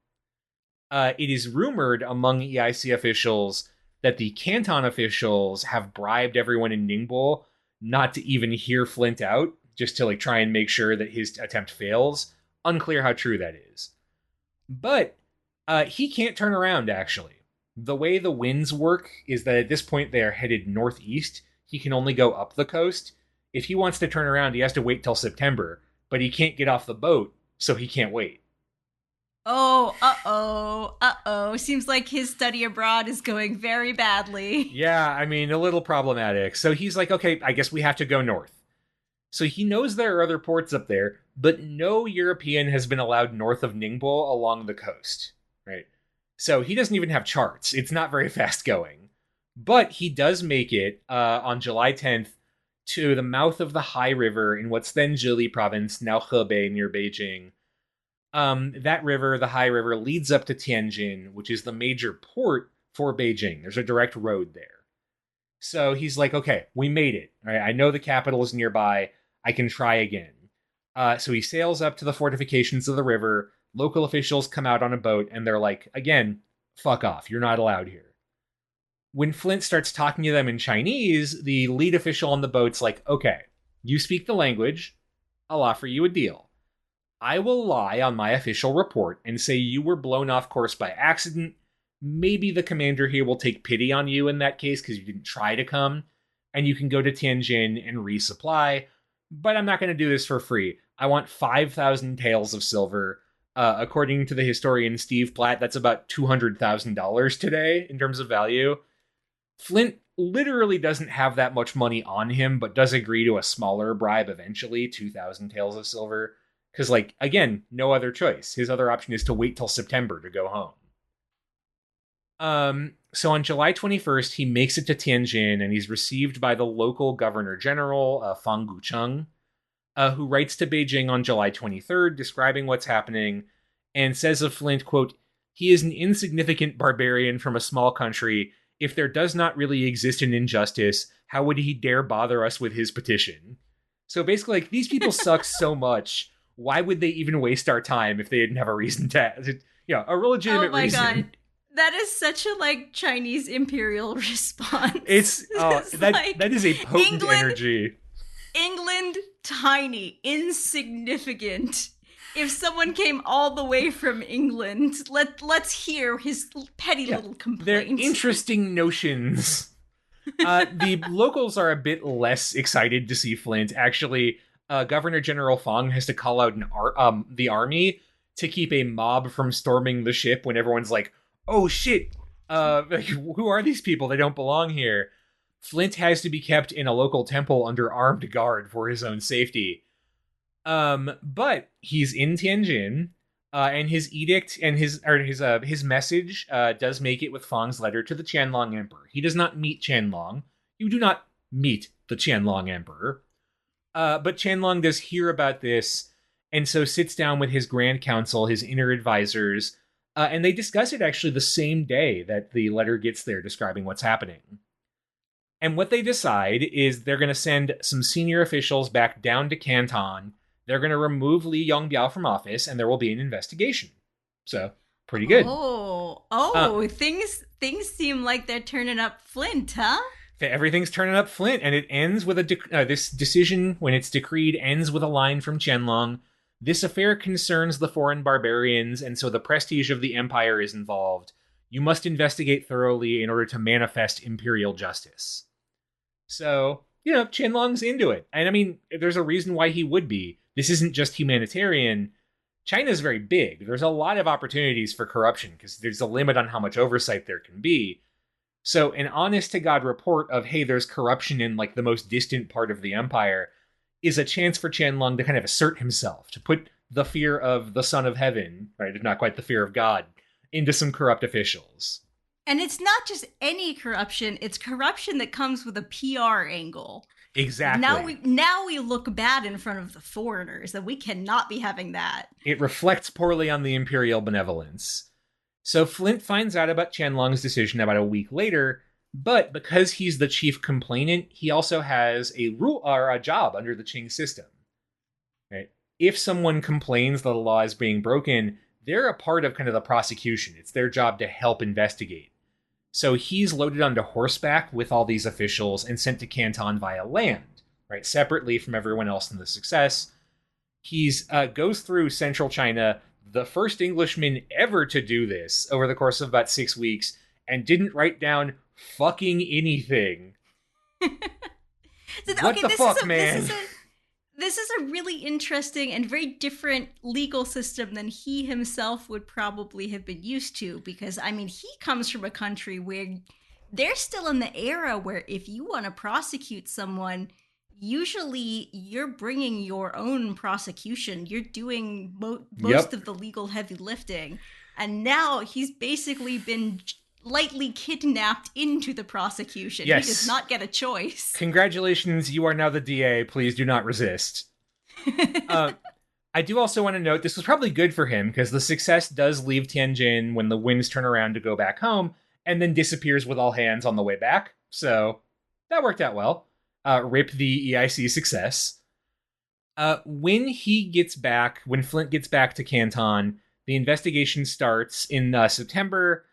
It is rumored among EIC officials that the Canton officials have bribed everyone in Ningbo not to even hear Flint out, just to try and make sure that his attempt fails. Unclear how true that is. But he can't turn around, actually. The way the winds work is that at this point they are headed northeast. He can only go up the coast. If he wants to turn around, he has to wait till September, but he can't get off the boat, so he can't wait. Oh, uh-oh. Seems like his study abroad is going very badly. Yeah, I mean, a little problematic. So he's like, okay, I guess we have to go north. So he knows there are other ports up there, but no European has been allowed north of Ningbo along the coast, right? So he doesn't even have charts. It's not very fast going. But he does make it on July 10th to the mouth of the Hai River in what's then Zhili province, now Hebei, near Beijing. That river, the Hai River, leads up to Tianjin, which is the major port for Beijing. There's a direct road there. So he's like, okay, we made it. All right, I know the capital is nearby. I can try again. So he sails up to the fortifications of the river. Local officials come out on a boat, and they're like, again, fuck off. You're not allowed here. When Flint starts talking to them in Chinese, the lead official on the boat's like, okay, you speak the language. I'll offer you a deal. I will lie on my official report and say you were blown off course by accident. Maybe the commander here will take pity on you in that case because you didn't try to come, and you can go to Tianjin and resupply. But I'm not going to do this for free. I want 5,000 taels of silver. According to the historian Steve Platt, that's about $200,000 today in terms of value. Flint literally doesn't have that much money on him, but does agree to a smaller bribe eventually, 2,000 taels of silver. Because, again, no other choice. His other option is to wait till September to go home. So on July 21st, he makes it to Tianjin, and he's received by the local governor general, Fang Gucheng, who writes to Beijing on July 23rd, describing what's happening, and says of Flint, quote, "He is an insignificant barbarian from a small country. If there does not really exist an injustice, how would he dare bother us with his petition?" So basically, these people suck so much. Why would they even waste our time if they didn't have a reason to, a legitimate reason? Oh my God. That is such a Chinese imperial response. That is a potent energy. England, tiny, insignificant. If someone came all the way from England, let's hear his petty little complaint. They're interesting notions. The locals are a bit less excited to see Flint. Actually, Governor General Fang has to call out the army to keep a mob from storming the ship when everyone's like, oh shit, who are these people? They don't belong here. Flint has to be kept in a local temple under armed guard for his own safety. But he's in Tianjin, and his edict and his message does make it with Fang's letter to the Qianlong Emperor. He does not meet Qianlong. You do not meet the Qianlong Emperor. But Qianlong does hear about this, and so sits down with his Grand Council, his inner advisors, and they discuss it actually the same day that the letter gets there describing what's happening. And what they decide is they're going to send some senior officials back down to Canton. They're going to remove Li Yongbiao from office, and there will be an investigation. So, pretty good. Things seem like they're turning up Flint, huh? Everything's turning up Flint, and it ends with this decision, when it's decreed, ends with a line from Qianlong. This affair concerns the foreign barbarians, and so the prestige of the empire is involved. You must investigate thoroughly in order to manifest imperial justice. So, Qianlong's into it. And I mean, there's a reason why he would be. This isn't just humanitarian. China's very big. There's a lot of opportunities for corruption because there's a limit on how much oversight there can be. So an honest to God report of, hey, there's corruption in like the most distant part of the empire is a chance for Qianlong to kind of assert himself, to put the fear of the Son of Heaven, right, if not quite the fear of God, into some corrupt officials. And it's not just any corruption, it's corruption that comes with a PR angle. Like Exactly. now we look bad in front of the foreigners, and we cannot be having that. It reflects poorly on the imperial benevolence. So Flint finds out about Qianlong's decision about a week later, but because he's the chief complainant, he also has a rule or a job under the Qing system. Right? If someone complains that a law is being broken, they're a part of kind of the prosecution. It's their job to help investigate. So he's loaded onto horseback with all these officials and sent to Canton via land, right, separately from everyone else in the success. He's goes through central China, the first Englishman ever to do this over the course of about 6 weeks, and didn't write down fucking anything. What the fuck, man? This is a really interesting and very different legal system than he himself would probably have been used to, because I mean, he comes from a country where they're still in the era where if you want to prosecute someone, usually you're bringing your own prosecution. You're doing most of the legal heavy lifting. And now he's basically been lightly kidnapped into the prosecution. Yes. He does not get a choice. Congratulations, you are now the DA. Please do not resist. I do also want to note this was probably good for him because the success does leave Tianjin when the winds turn around to go back home and then disappears with all hands on the way back. So that worked out well. Rip the EIC success. When Flint gets back to Canton, the investigation starts in September.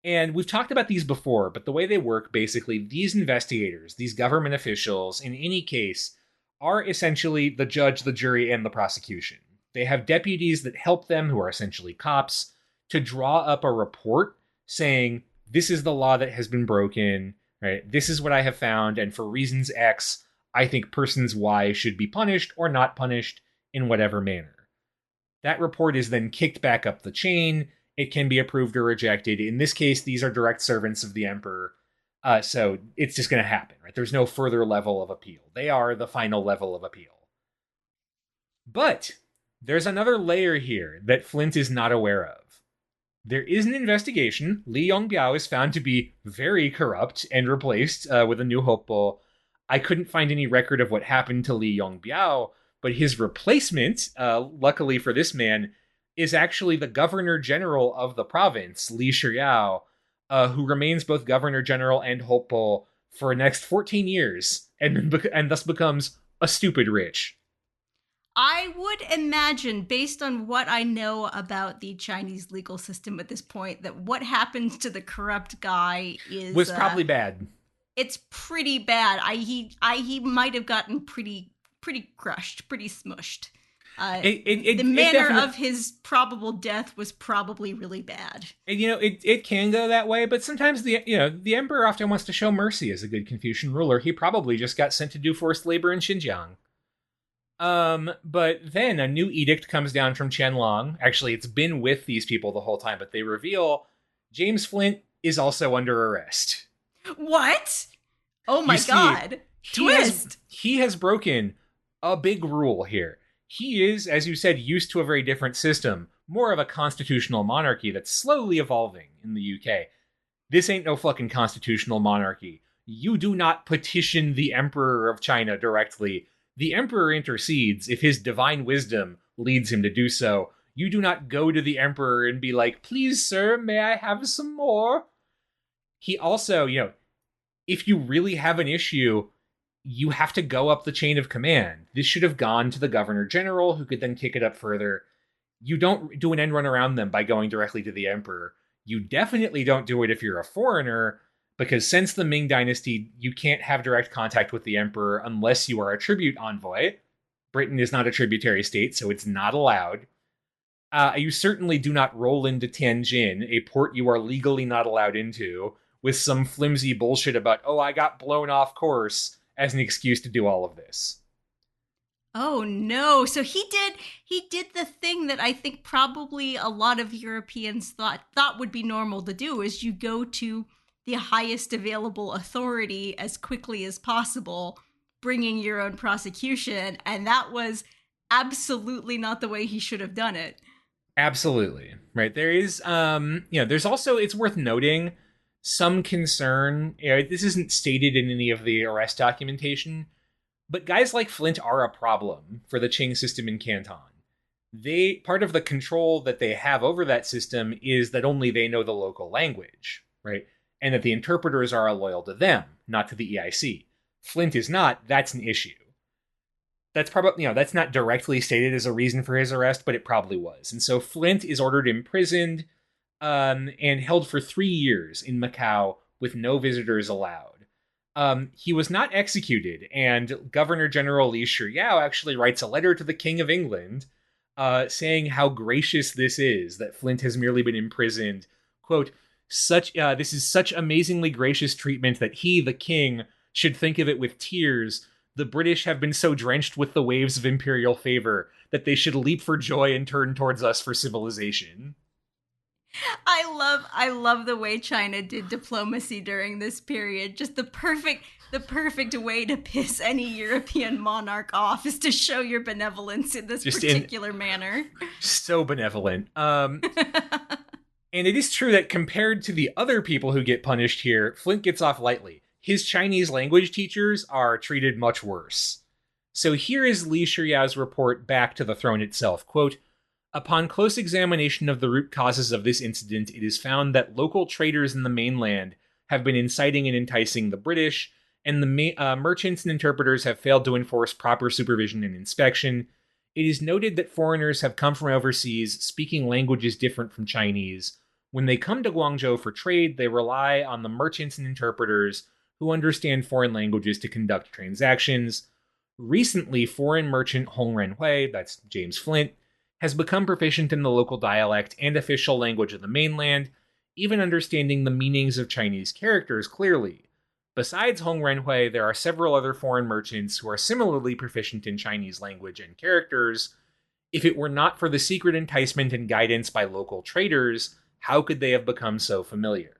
And we've talked about these before, but the way they work, basically, these investigators, these government officials, in any case, are essentially the judge, the jury, and the prosecution. They have deputies that help them, who are essentially cops, to draw up a report saying, this is the law that has been broken, right? This is what I have found, and for reasons X, I think persons Y should be punished or not punished in whatever manner. That report is then kicked back up the chain. It can be approved or rejected. In this case, these are direct servants of the emperor. So it's just going to happen, right? There's no further level of appeal. They are the final level of appeal. But there's another layer here that Flint is not aware of. There is an investigation. Li Yongbiao is found to be very corrupt and replaced with a new hopeful. I couldn't find any record of what happened to Li Yongbiao, but his replacement, luckily for this man, is actually the governor general of the province, Li Shiyao, who remains both governor general and hopeful for the next 14 years, and thus becomes a stupid rich. I would imagine, based on what I know about the Chinese legal system at this point, that what happens to the corrupt guy was probably bad. It's pretty bad. He might have gotten pretty crushed, pretty smushed. The manner of his probable death was probably really bad. And, it can go that way, but sometimes the emperor often wants to show mercy as a good Confucian ruler. He probably just got sent to do forced labor in Zhejiang. But then a new edict comes down from Qianlong. Actually, it's been with these people the whole time, but they reveal James Flint is also under arrest. What? Oh my God. Twist! He has broken a big rule here. He is, as you said, used to a very different system, more of a constitutional monarchy that's slowly evolving in the UK. This ain't no fucking constitutional monarchy. You do not petition the Emperor of China directly. The Emperor intercedes if his divine wisdom leads him to do so. You do not go to the Emperor and be like, please, sir, may I have some more? He also, if you really have an issue, you have to go up the chain of command. This should have gone to the governor general, who could then kick it up further. You don't do an end run around them by going directly to the emperor. You definitely don't do it if you're a foreigner, because since the Ming Dynasty, you can't have direct contact with the emperor unless you are a tribute envoy. Britain is not a tributary state, so it's not allowed. You certainly do not roll into Tianjin, a port you are legally not allowed into, with some flimsy bullshit about, oh, I got blown off course, as an excuse to do all of this. Oh no. So he did the thing that I think probably a lot of Europeans thought would be normal to do, is you go to the highest available authority as quickly as possible, bringing your own prosecution. And that was absolutely not the way he should have done it. Absolutely. Right. There is, there's also, it's worth noting, some concern. This isn't stated in any of the arrest documentation, but guys like Flint are a problem for the Qing system in Canton. Part of the control that they have over that system is that only they know the local language, right? And that the interpreters are loyal to them, not to the EIC. Flint is not. That's an issue. That's probably, that's not directly stated as a reason for his arrest, but it probably was. And so Flint is ordered imprisoned and held for 3 years in Macau with no visitors allowed. He was not executed, and Governor General Li Shiyao actually writes a letter to the King of England saying how gracious this is, that Flint has merely been imprisoned. Quote, this is such amazingly gracious treatment that he, the king, should think of it with tears. The British have been so drenched with the waves of imperial favor that they should leap for joy and turn towards us for civilization. I love the way China did diplomacy during this period. Just the perfect way to piss any European monarch off is to show your benevolence in this particular manner. So benevolent. And it is true that compared to the other people who get punished here, Flint gets off lightly. His Chinese language teachers are treated much worse. So here is Li Shiyao's report back to the throne itself. Quote, upon close examination of the root causes of this incident, it is found that local traders in the mainland have been inciting and enticing the British, and the merchants and interpreters have failed to enforce proper supervision and inspection. It is noted that foreigners have come from overseas speaking languages different from Chinese. When they come to Guangzhou for trade, they rely on the merchants and interpreters who understand foreign languages to conduct transactions. Recently, foreign merchant Hong Renhui, that's James Flint, has become proficient in the local dialect and official language of the mainland, even understanding the meanings of Chinese characters clearly. Besides Hong Renhui, there are several other foreign merchants who are similarly proficient in Chinese language and characters. If it were not for the secret enticement and guidance by local traders, how could they have become so familiar?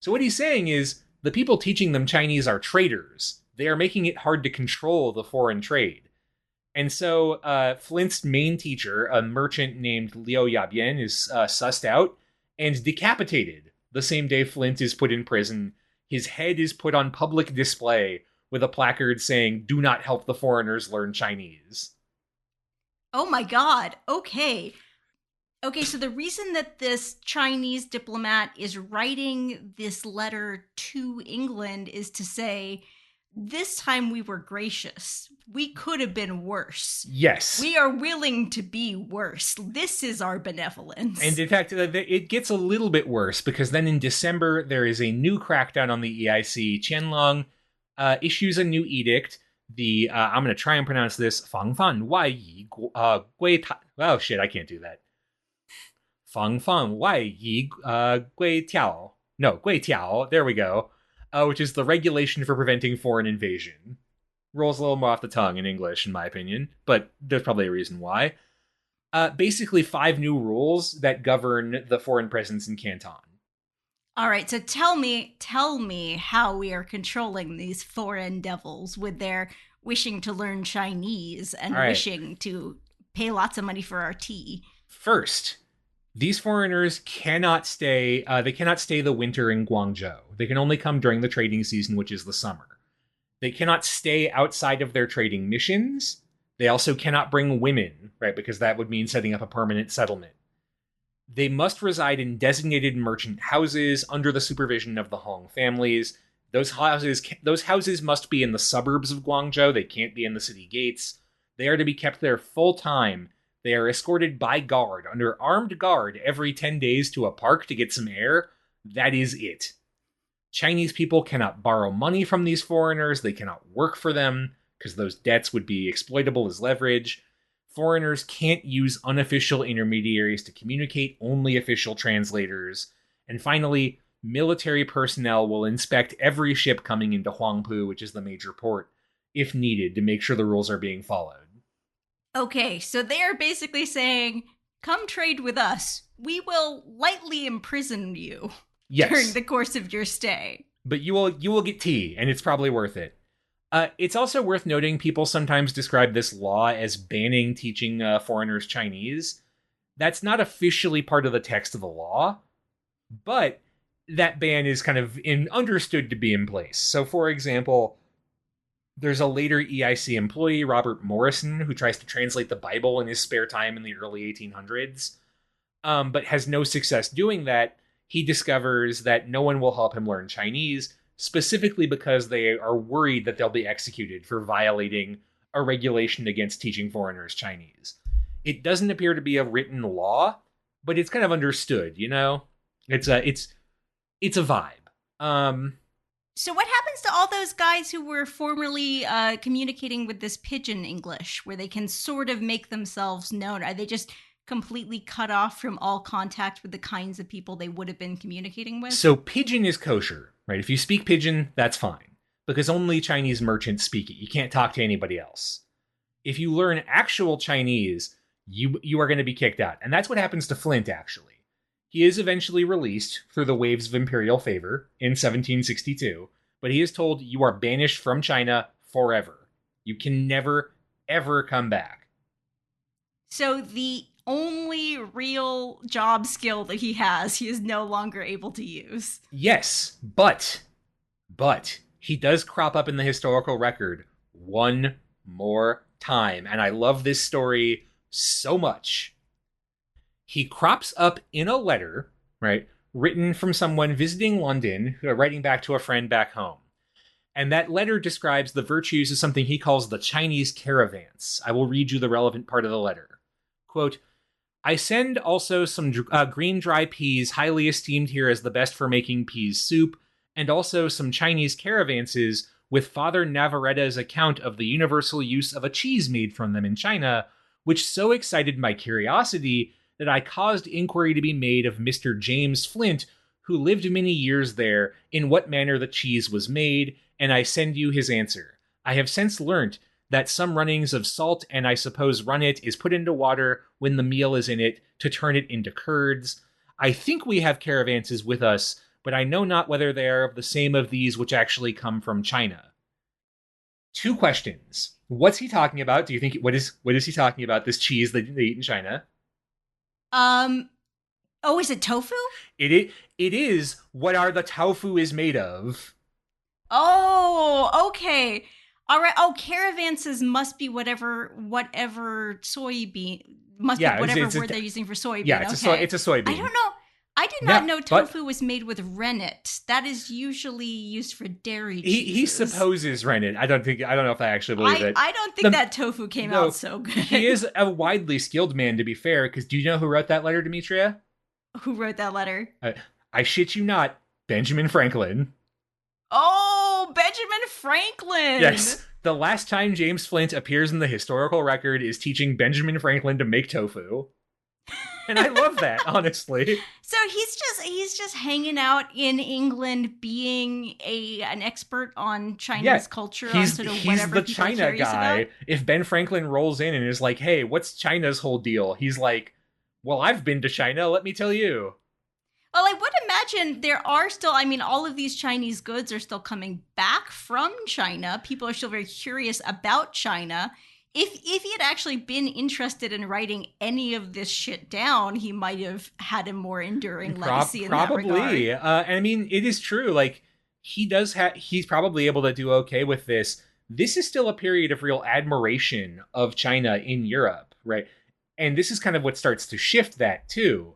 So what he's saying is, the people teaching them Chinese are traders. They are making it hard to control the foreign trade. And so Flint's main teacher, a merchant named Liu Yabian, is sussed out and decapitated the same day Flint is put in prison. His head is put on public display with a placard saying, "Do not help the foreigners learn Chinese." Oh my God. Okay. Okay, so the reason that this Chinese diplomat is writing this letter to England is to say, this time we were gracious. We could have been worse. Yes. We are willing to be worse. This is our benevolence. And in fact, it gets a little bit worse, because then in December, there is a new crackdown on the EIC. Qianlong issues a new edict. I'm going to try and pronounce this. Fang Fan Wai Yi Gui Ta. Oh, shit, I can't do that. Fang Fan Wai Yi Gui Tiao. No, Gui Tiao. There we go. Which is the regulation for preventing foreign invasion. Rolls a little more off the tongue in English, in my opinion, but there's probably a reason why. Basically 5 new rules that govern the foreign presence in Canton. All right, so tell me how we are controlling these foreign devils with their wishing to learn Chinese and wishing to pay lots of money for our tea. First, these foreigners cannot stay. They cannot stay the winter in Guangzhou. They can only come during the trading season, which is the summer. They cannot stay outside of their trading missions. They also cannot bring women, right? Because that would mean setting up a permanent settlement. They must reside in designated merchant houses under the supervision of the Hong families. Those houses must be in the suburbs of Guangzhou. They can't be in the city gates. They are to be kept there full time. They are escorted by guard, under armed guard, every 10 days to a park to get some air. That is it. Chinese people cannot borrow money from these foreigners. They cannot work for them, because those debts would be exploitable as leverage. Foreigners can't use unofficial intermediaries to communicate, only official translators. And finally, military personnel will inspect every ship coming into Huangpu, which is the major port, if needed, to make sure the rules are being followed. Okay, so they are basically saying, come trade with us. We will lightly imprison you. during Yes, the course of your stay. but you will get tea, and it's probably worth it. It's also worth noting people sometimes describe this law as banning teaching foreigners Chinese. That's not officially part of the text of the law, but that ban is kind of understood to be in place. So, for example, there's a later EIC employee, Robert Morrison, who tries to translate the Bible in his spare time in the early 1800s, but has no success doing that. He discovers that no one will help him learn Chinese, specifically because they are worried that they'll be executed for violating a regulation against teaching foreigners Chinese. It doesn't appear to be a written law, but it's kind of understood, you know? It's a vibe. So, what happens to all those guys who were formerly communicating with this pidgin English, where they can sort of make themselves known? Are they just completely cut off from all contact with the kinds of people they would have been communicating with? So pidgin is kosher, right? If you speak pidgin, that's fine, because only Chinese merchants speak it. You can't talk to anybody else. If you learn actual Chinese, you are going to be kicked out. And that's what happens to Flint, actually. He is eventually released through the waves of imperial favor in 1762, but he is told you are banished from China forever. You can never, ever come back. So, the only real job skill that he has, he is no longer able to use. Yes, but he does crop up in the historical record one more time, and I love this story so much. He crops up in a letter, right, written from someone visiting London, writing back to a friend back home. And that letter describes the virtues of something he calls the Chinese caravans. I will read you the relevant part of the letter. Quote, I send also some green dry peas, highly esteemed here as the best for making peas soup, and also some Chinese caravanses with Father Navaretta's account of the universal use of a cheese made from them in China, which so excited my curiosity that I caused inquiry to be made of Mr. James Flint, who lived many years there, in what manner the cheese was made, and I send you his answer. I have since learnt that some runnings of salt, and I suppose runnet, is put into water when the meal is in it, to turn it into curds. I think we have caravanses with us, but I know not whether they are of the same of these which actually come from China. Two questions. What's he talking about? Do you think, what is he talking about, this cheese that they eat in China? Oh, is it tofu? It is what are the tofu is made of. Oh, okay. All right. Oh, caravanses must be whatever soybean must be whatever word they're using for soybean. Yeah, it's a soybean. I don't know. I did not know tofu was made with rennet. That is usually used for dairy cheeses. He supposes rennet. I don't know if I actually believe it. I don't think that tofu came out so good. He is a widely skilled man, to be fair, because do you know who wrote that letter, Demetria? Who wrote that letter? I shit you not, Benjamin Franklin. Oh, Benjamin Franklin! Yes. The last time James Flint appears in the historical record is teaching Benjamin Franklin to make tofu. And I love that, honestly. So he's just hanging out in England, being an expert on Chinese culture, on sort of whatever he's the China guy. About. If Ben Franklin rolls in and is like, "Hey, what's China's whole deal?" He's like, "Well, I've been to China. Let me tell you." Well, I would imagine there are still, I mean, all of these Chinese goods are still coming back from China. People are still very curious about China. If he had actually been interested in writing any of this shit down, he might have had a more enduring legacy in that regard. Probably. I mean, it is true. Like, he's probably able to do okay with this. This is still a period of real admiration of China in Europe, right? And this is kind of what starts to shift that, too.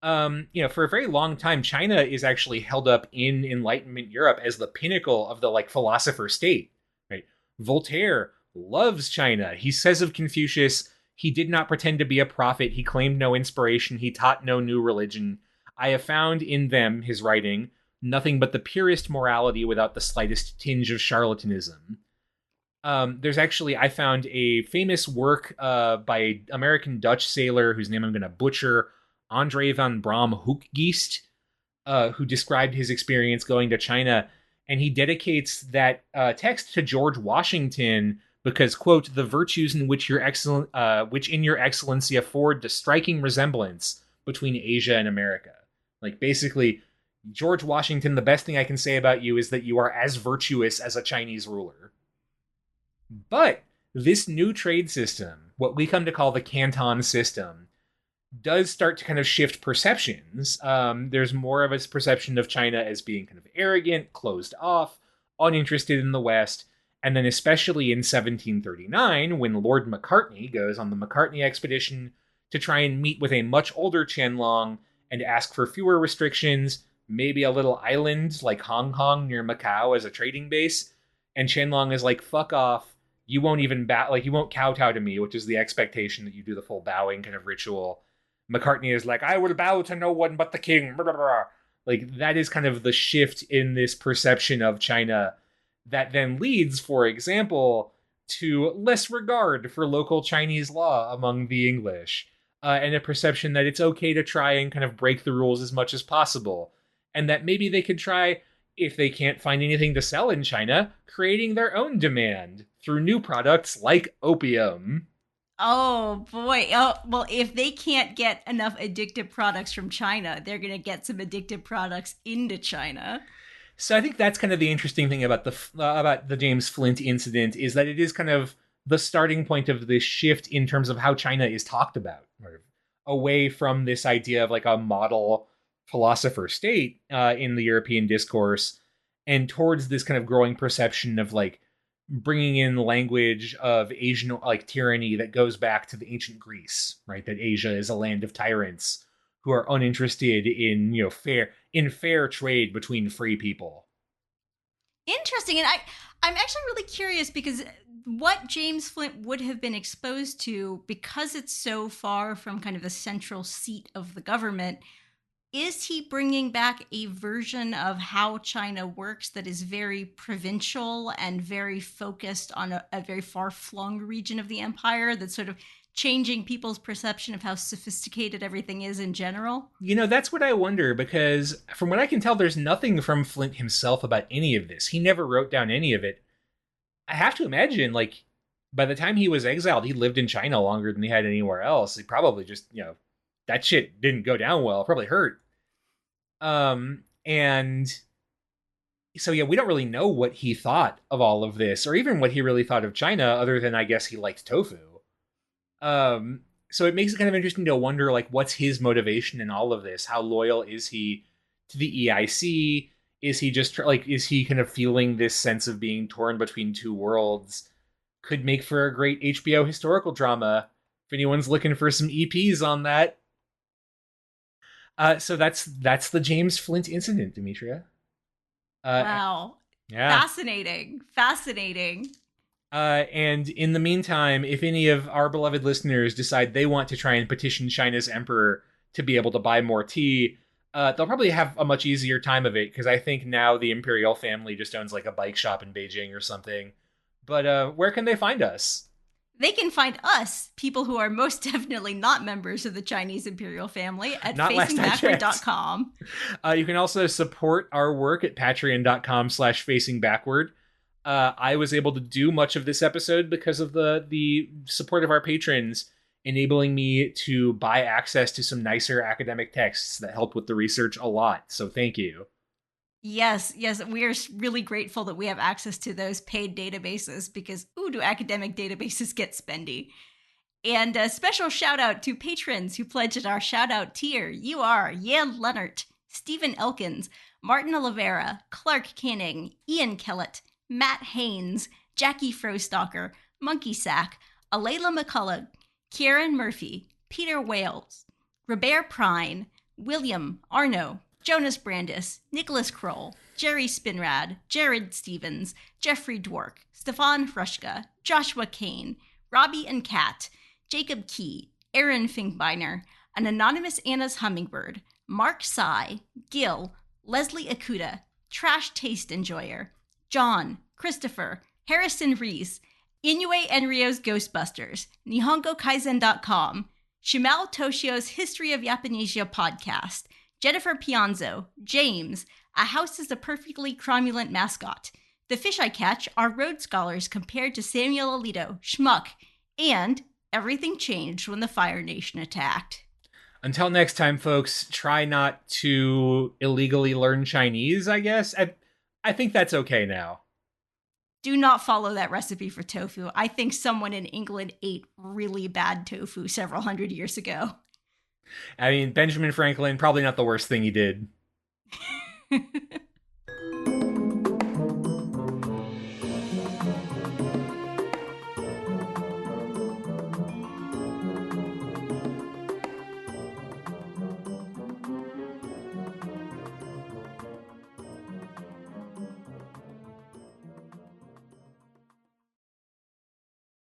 For a very long time, China is actually held up in Enlightenment Europe as the pinnacle of the, like, philosopher state, right? Voltaire loves China. He says of Confucius, he did not pretend to be a prophet. He claimed no inspiration. He taught no new religion. I have found in them, his writing, nothing but the purest morality without the slightest tinge of charlatanism. There's actually, I found a famous work by an American-Dutch sailor whose name I'm going to butcher, Andre van Bram Hoekgeest, who described his experience going to China, and he dedicates that text to George Washington because, quote, the virtues in which which in your excellency afford the striking resemblance between Asia and America. Like, basically, George Washington, the best thing I can say about you is that you are as virtuous as a Chinese ruler. But this new trade system, what we come to call the Canton system, does start to kind of shift perceptions. There's more of a perception of China as being kind of arrogant, closed off, uninterested in the West. And then, especially in 1739, when Lord Macartney goes on the Macartney expedition to try and meet with a much older Qianlong and ask for fewer restrictions, maybe a little island like Hong Kong near Macau as a trading base. And Qianlong is like, fuck off. You won't even bow, like, you won't kowtow to me, which is the expectation that you do the full bowing kind of ritual. Macartney is like, I will bow to no one but the king. Blah, blah, blah. Like, that is kind of the shift in this perception of China that then leads, for example, to less regard for local Chinese law among the English, and a perception that it's okay to try and kind of break the rules as much as possible, and that maybe they could try, if they can't find anything to sell in China, creating their own demand through new products like opium. Oh boy. Oh, well, if they can't get enough addictive products from China, they're going to get some addictive products into China. So I think that's kind of the interesting thing about the James Flint incident, is that it is kind of the starting point of this shift in terms of how China is talked about, away from this idea of like a model philosopher state in the European discourse, and towards this kind of growing perception of like bringing in language of Asian like tyranny that goes back to the ancient Greece, right? That Asia is a land of tyrants who are uninterested in, fair trade between free people. Interesting. And I'm actually really curious because what James Flint would have been exposed to, because it's so far from kind of the central seat of the government, is he bringing back a version of how China works that is very provincial and very focused on a very far-flung region of the empire, that's sort of changing people's perception of how sophisticated everything is in general? That's what I wonder, because from what I can tell, there's nothing from Flint himself about any of this. He never wrote down any of it. I have to imagine, like, by the time he was exiled, he lived in China longer than he had anywhere else. He probably just, that shit didn't go down well. It probably hurt. And so, yeah, we don't really know what he thought of all of this, or even what he really thought of China, other than, I guess, he liked tofu. So it makes it kind of interesting to wonder, like, what's his motivation in all of this? How loyal is he to the EIC? Is he just, is he kind of feeling this sense of being torn between two worlds? Could make for a great HBO historical drama if anyone's looking for some EPs on that. So that's the James Flint incident, Demetria. Wow. Yeah. Fascinating. And in the meantime, if any of our beloved listeners decide they want to try and petition China's emperor to be able to buy more tea, they'll probably have a much easier time of it, because I think now the imperial family just owns like a bike shop in Beijing or something. But where can they find us? They can find us, people who are most definitely not members of the Chinese imperial family, at facingbackward.com. You can also support our work at patreon.com/facingbackward. I was able to do much of this episode because of the support of our patrons, enabling me to buy access to some nicer academic texts that help with the research a lot. So thank you. Yes, we are really grateful that we have access to those paid databases, because, do academic databases get spendy. And a special shout out to patrons who pledge at our shout out tier. You are Yan Leonard, Stephen Elkins, Martin Oliveira, Clark Canning, Ian Kellett, Matt Haynes, Jackie Frostocker, Monkey Sack, Alayla McCullough, Kieran Murphy, Peter Wales, Robert Prine, William Arno, Jonas Brandis, Nicholas Kroll, Jerry Spinrad, Jared Stevens, Jeffrey Dwork, Stefan Frushka, Joshua Kane, Robbie and Kat, Jacob Key, Aaron Finkbeiner, an anonymous Anna's Hummingbird, Mark Sy, Gil, Leslie Akuda, Trash Taste Enjoyer, John, Christopher, Harrison Reese, Inoue Enrio's Ghostbusters, NihongoKaizen.com, Shimal Toshio's History of Japanesia podcast, Jennifer Pianzo, James, A House is a Perfectly Cromulent Mascot, The Fish I Catch are Rhodes Scholars compared to Samuel Alito, Schmuck, and Everything Changed When the Fire Nation Attacked. Until next time, folks, try not to illegally learn Chinese, I guess. I think that's okay now. Do not follow that recipe for tofu. I think someone in England ate really bad tofu several hundred years ago. I mean, Benjamin Franklin, probably not the worst thing he did.